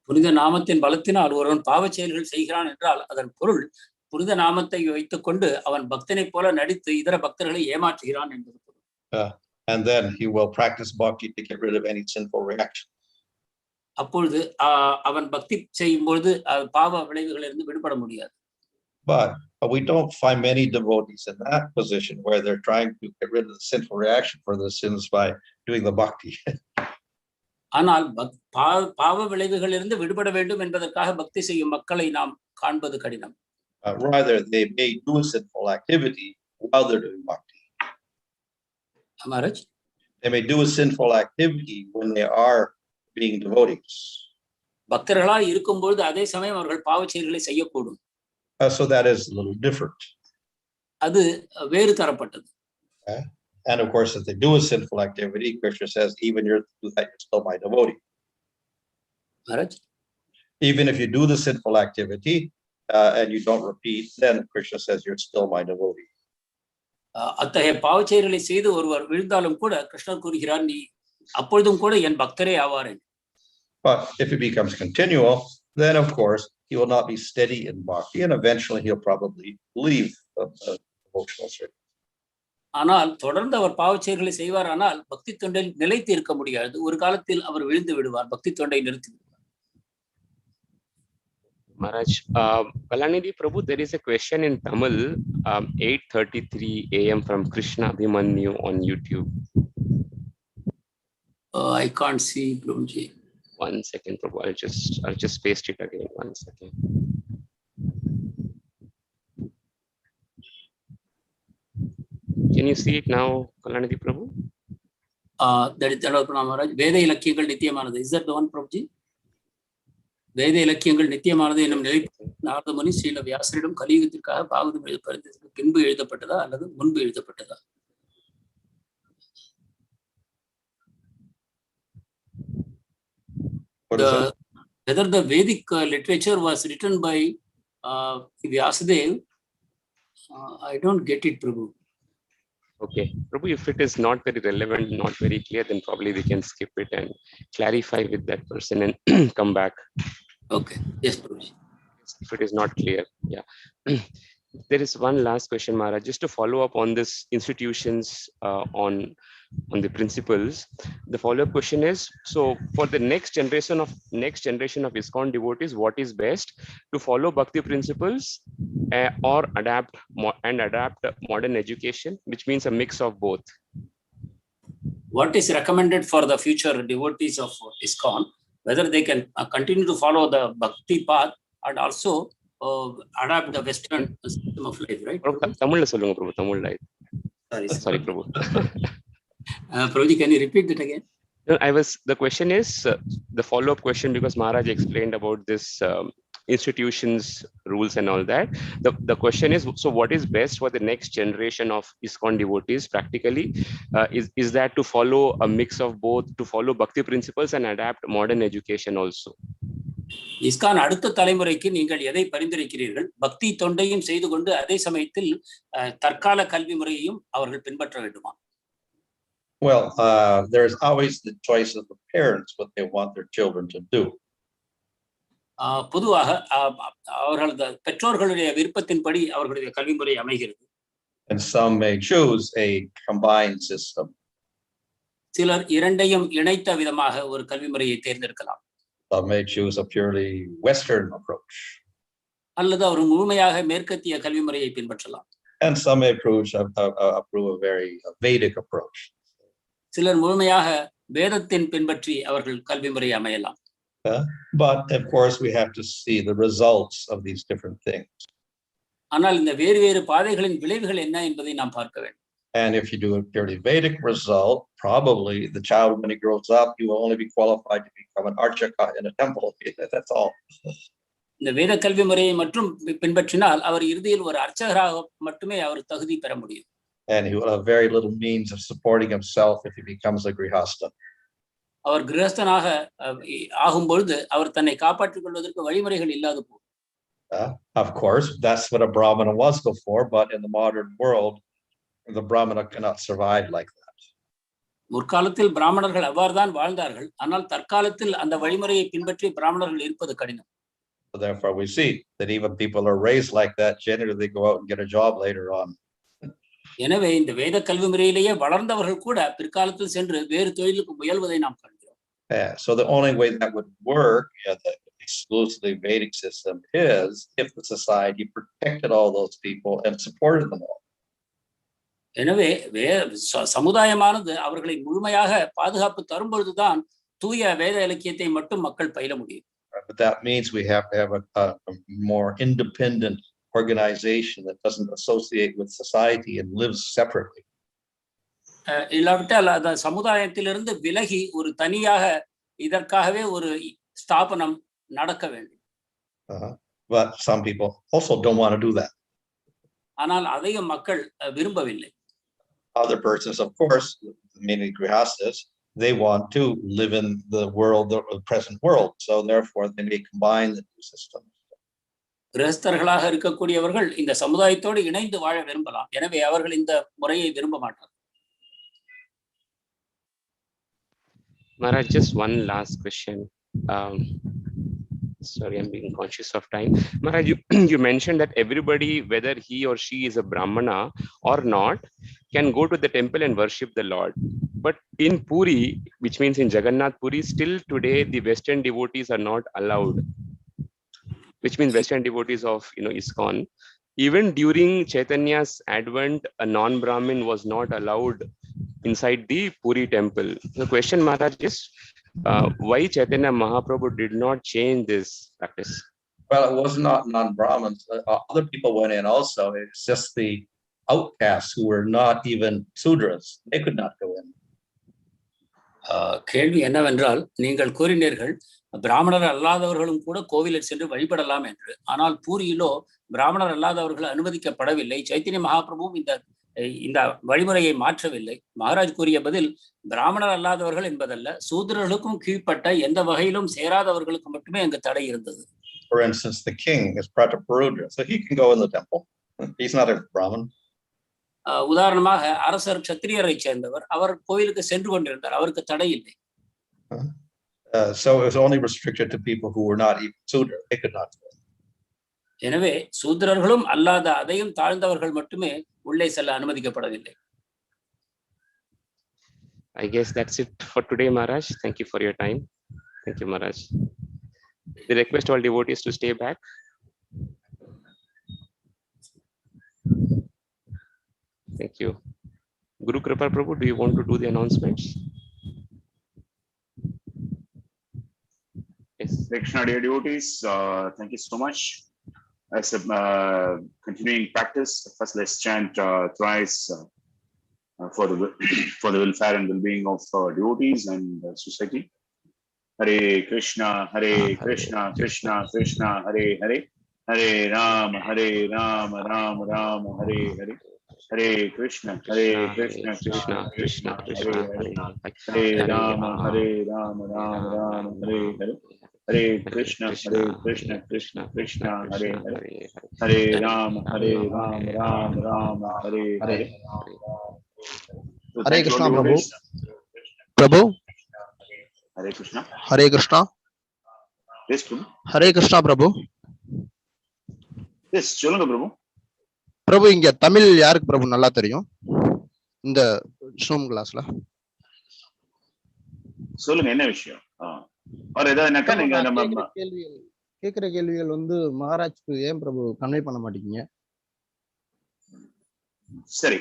புனித நாமத்தின் பலத்தினால் ஒருவன் பாவச் செயல்கள் செய்கிறான் என்றால் அதன் பொருள் புனித நாமத்தை வைத்துக் கொண்டு அவன் பக்தனை போல நடித்து இதர பக்தர்களை ஏமாற்றுகிறான் என்பது பொருள். And then he will practice bhakti to get rid of any sinful reaction. அப்பொழுது அவன் பக்தி செய்யும் பொழுது பாவ விளைவுகளிலிருந்து விடுபட முடியாது. But we don't find many devotees in that position where they're trying to get rid of the sinful reaction for the sins by doing the bhakti. ஆனால் பாவ விளைவுகளிலிருந்து விடுபட வேண்டும் என்பதற்காக பக்தி செய்யும் மக்களை நாம் காண்பது கடினம். Rather, they may do a sinful activity while they're doing bhakti. Maharaj? They may do a sinful activity when they are being devotees. பக்தர்களாய் இருக்கும்போது அதே சமயம் அவர்கள் பாவச் செயல்களை செய்யக்கூடும். So that is a little different. அது வேறு தரப்பட்டது. And of course, if they do a sinful activity, Krishna says, even you're still my devotee. Maharaj? Even if you do the sinful activity and you don't repeat, then Krishna says you're still my devotee. அத்தகைய பாவச் செயல்களை செய்து ஒருவர் விழுந்தாலும் கூட கிருஷ்ணர் கூறுகிறார் நீ அப்பொழுதும் கூட என் பக்தரே ஆவாரேன். But if it becomes continual, then of course he will not be steady in bhakti, and eventually he'll probably leave the devotional service. ஆனால் தொடர்ந்து அவர் பாவச் செயல்களை செய்வாரானால் பக்தி தொண்டில் நிலைத்து இருக்க முடியாது. ஒரு காலத்தில் அவர் விழுந்து விடுவார், பக்தி தொண்டை நிறுத்தி விடுவார். Maharaj, Kalanidhi Prabhu, there is a question in Tamil, 8:33 AM from Krishna Abhimanyu on YouTube. I can't see, Prabhuji. One second, Prabhu. I'll just paste it again. One second. Can you see it now, Kalanidhi Prabhu? That is Dāna-vrata-tapo, Maharaj. Veda இலக்கியங்கள் நித்தியமானது. Is that the one, Prabhuji? வேத இலக்கியங்கள் நித்தியமானது என்னும் நிலை நாரத முனி ஸ்ரீல வியாசரிடம் கலியுகத்திற்காக பாகவதம் எழுதப்பட்டதற்கு பின்பு எழுதப்பட்டதா அல்லது முன்பு எழுதப்பட்டதா? Whether the Vedic literature was written by Vyasadev, I don't get it, Prabhu. Okay, Prabhu, if it is not very relevant, not very clear, then probably we can skip it and clarify with that person and come back. Okay, yes, Prabhu. If it is not clear, yeah. There is one last question, Maharaj, just to follow up on this institutions on the principles. The follow-up question is, so for the next generation of ISKCON devotees, what is best to follow bhakti principles or adapt modern education, which means a mix of both? What is recommended for the future devotees of ISKCON, whether they can continue to follow the bhakti path and also adapt the Western system of life, right? Tamil solunga Prabhu, Tamil life. Sorry, Sorry, Prabhu. Prabhuji, can you repeat that again? No, the question is the follow-up question, because Maharaj explained about this institutions, rules and all that. The question is, so what is best for the next generation of ISKCON devotees practically? Is that to follow a mix of both, to follow bhakti principles and adapt modern education also? ISKCON அடுத்த தலைமுறைக்கு நீங்கள் எதை பரிந்துரைக்கிறீர்கள்? பக்தி தொண்டையும் செய்து கொண்டு அதே சமயத்தில் தற்கால கல்வி முறையையும் அவர்கள் பின்பற்ற வேண்டுமா? Well, there's always the choice of the parents, what they want their children to do. பொதுவாக அவர்களது பெற்றோர்களுடைய விருப்பத்தின்படி அவர்களுடைய கல்வி முறை அமைகிறது. And some may choose a combined system. சிலர் இரண்டையும் இணைத்த விதமாக ஒரு கல்வி முறையை தேர்ந்தெடுக்கலாம். Some may choose a purely Western approach. அல்லது அவர் முழுமையாக மேற்கத்திய கல்வி முறையை பின்பற்றலாம். And some may approve a very Vedic approach. சிலர் முழுமையாக வேதத்தின் பின்பற்றி அவர்கள் கல்வி முறை அமையலாம். But of course we have to see the results of these different things. ஆனால் இந்த வேறு வேறு பாதைகளின் விளைவுகள் என்ன என்பதை நாம் பார்க்க வேண்டும். And if you do a purely Vedic result, probably the child, when he grows up, he will only be qualified to become an archaka in a temple. That's all. இந்த வேத கல்வி முறையை மட்டும் பின்பற்றினால் அவர் இறுதியில் ஒரு அர்ச்சகராக மட்டுமே அவர் தகுதி பெற முடியும். And he will have very little means of supporting himself if he becomes a grihasta. அவர் கிரகஸ்தனாக ஆகும் பொழுது அவர் தன்னை காப்பாற்றிக் கொள்வதற்கு வழிமுறைகள் இல்லாது போகும். Of course, that's what a Brahmana was before, but in the modern world, the Brahmana cannot survive like that. முற்காலத்தில் பிராமணர்கள் அவ்வாறுதான் வாழ்ந்தார்கள். ஆனால் தற்காலத்தில் அந்த வழிமுறையை பின்பற்றி பிராமணர்கள் இருப்பது கடினம். So therefore, we see that even people are raised like that. Generally, they go out and get a job later on. எனவே இந்த வேத கல்வி முறையிலேயே வளர்ந்தவர்கள் கூட பிற்காலத்தில் சென்று வேறு தொழிலுக்கு முயல்வதை நாம் காண்கிறோம். So the only way that would work in the exclusively Vedic system is if the society protected all those people and supported them all. எனவே சமுதாயமானது அவர்களை முழுமையாக பாதுகாப்பு தரும் பொழுதுதான் தூய வேத இலக்கியத்தை மட்டும் மக்கள் பயில முடியும். But that means we have to have a more independent organization that doesn't associate with society and lives separately. இல்லாவிட்டால் அந்த சமுதாயத்திலிருந்து விலகி ஒரு தனியாக இதற்காகவே ஒரு ஸ்தாபனம் நடக்க வேண்டும். But some people also don't want to do that. ஆனால் அதையும் மக்கள் விரும்பவில்லை. Other persons, of course, meaning grihastas, they want to live in the world, the present world. So therefore, they may combine the two systems. கிரகஸ்தர்களாக இருக்கக்கூடியவர்கள் இந்த சமுதாயத்தோடு இணைந்து வாழ விரும்பலாம். எனவே அவர்கள் இந்த முறையை விரும்ப மாட்டார். Maharaj, just one last question. Sorry, I'm being conscious of time. Maharaj, you mentioned that everybody, whether he or she is a Brahmana or not, can go to the temple and worship the Lord. But in Puri, which means in Jagannath Puri, still today the Western devotees are not allowed. Which means Western devotees of ISKCON. Even during Chaitanya's advent, a non-Brahmin was not allowed inside the Puri temple. The question, Maharaj, is why Chaitanya Mahaprabhu did not change this practice? Well, it was not non-Brahmins. Other people went in also. It's just the outcasts who were not even Sudras. They could not go in. கேள்வி என்னவென்றால், நீங்கள் கூறினீர்கள் பிராமணர் அல்லாதவர்களும் கூட கோவிலில் சென்று வழிபடலாம் என்று. ஆனால் பூரியிலோ பிராமணர் அல்லாதவர்கள் அனுமதிக்கப்படவில்லை. சைத்தன்ய மகாபிரபுவும் இந்த வழிமுறையை மாற்றவில்லை. மகாராஜ் கூறிய பதில், பிராமணர் அல்லாதவர்கள் என்பதல்ல, சூத்திரர்களுக்கும் கீழ்ப்பட்ட எந்த வகையிலும் சேராதவர்களுக்கு மட்டுமே அங்கு தடை இருந்தது. For instance, the king is prāpnuyād, so he can go in the temple. He's not a Brahmin. உதாரணமாக அரசர் க்ஷத்திரியரை சேர்ந்தவர், அவர் கோவிலுக்கு சென்று கொண்டிருந்தார், அவருக்கு தடை இல்லை. So it was only restricted to people who were not even Sudra. They could not go. எனவே சூத்திரர்களும் அல்லாத அதையும் தாழ்ந்தவர்கள் மட்டுமே உள்ளே செல்ல அனுமதிக்கப்படவில்லை. I guess that's it for today, Maharaj. Thank you for your time. Thank you, Maharaj. We request all devotees to stay back. Thank you. Guru Kripa Prabhu, do you want to do the announcements? Yes. Krishna, dear devotees, thank you so much. As a continuing practice, first let's chant thrice for the welfare and well-being of devotees and society. Hare Krishna, Krishna Krishna, Hare Hare, Hare Rama, Rama Rama, Hare Hare. Hare Krishna, Krishna Krishna, Hare Hare, Hare Rama, Rama Rama, Hare Hare. Hare Krishna, Krishna Krishna, Hare Hare, Hare Rama, Rama Rama, Hare Hare. Hare Krishna, Prabhu. Prabhu. Hare Krishna. Hare Krishna. Yes, Prabhu. Hare Krishna, Prabhu. Yes, சொல்லுங்க பிரபு. பிரபு, இங்க தமிழ் யாருக்கு பிரபு நல்லா தெரியும் இந்த Zoom கிளாஸ்ல? சொல்லுங்க, என்ன விஷயம்? ஒரு ஏதாவது நீங்க நம்ம கேக்குற கேள்விகள் வந்து மகாராஜ்க்கு ஏன் பிரபு கன்வே பண்ண மாட்டீங்க? சரி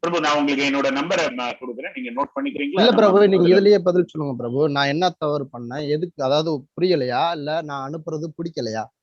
பிரபு, நான் உங்களுக்கு என்னோட நம்பரை கொடுக்குறேன், நீங்க நோட் பண்ணிக்கிறீங்களா? இல்ல பிரபு, நீங்க இதுலயே பதில் சொல்லுங்க பிரபு. நான் என்ன தவறு பண்ணேன், எதுக்கு, அதாவது புரியலையா இல்ல நான் அனுப்புறது பிடிக்கலையா?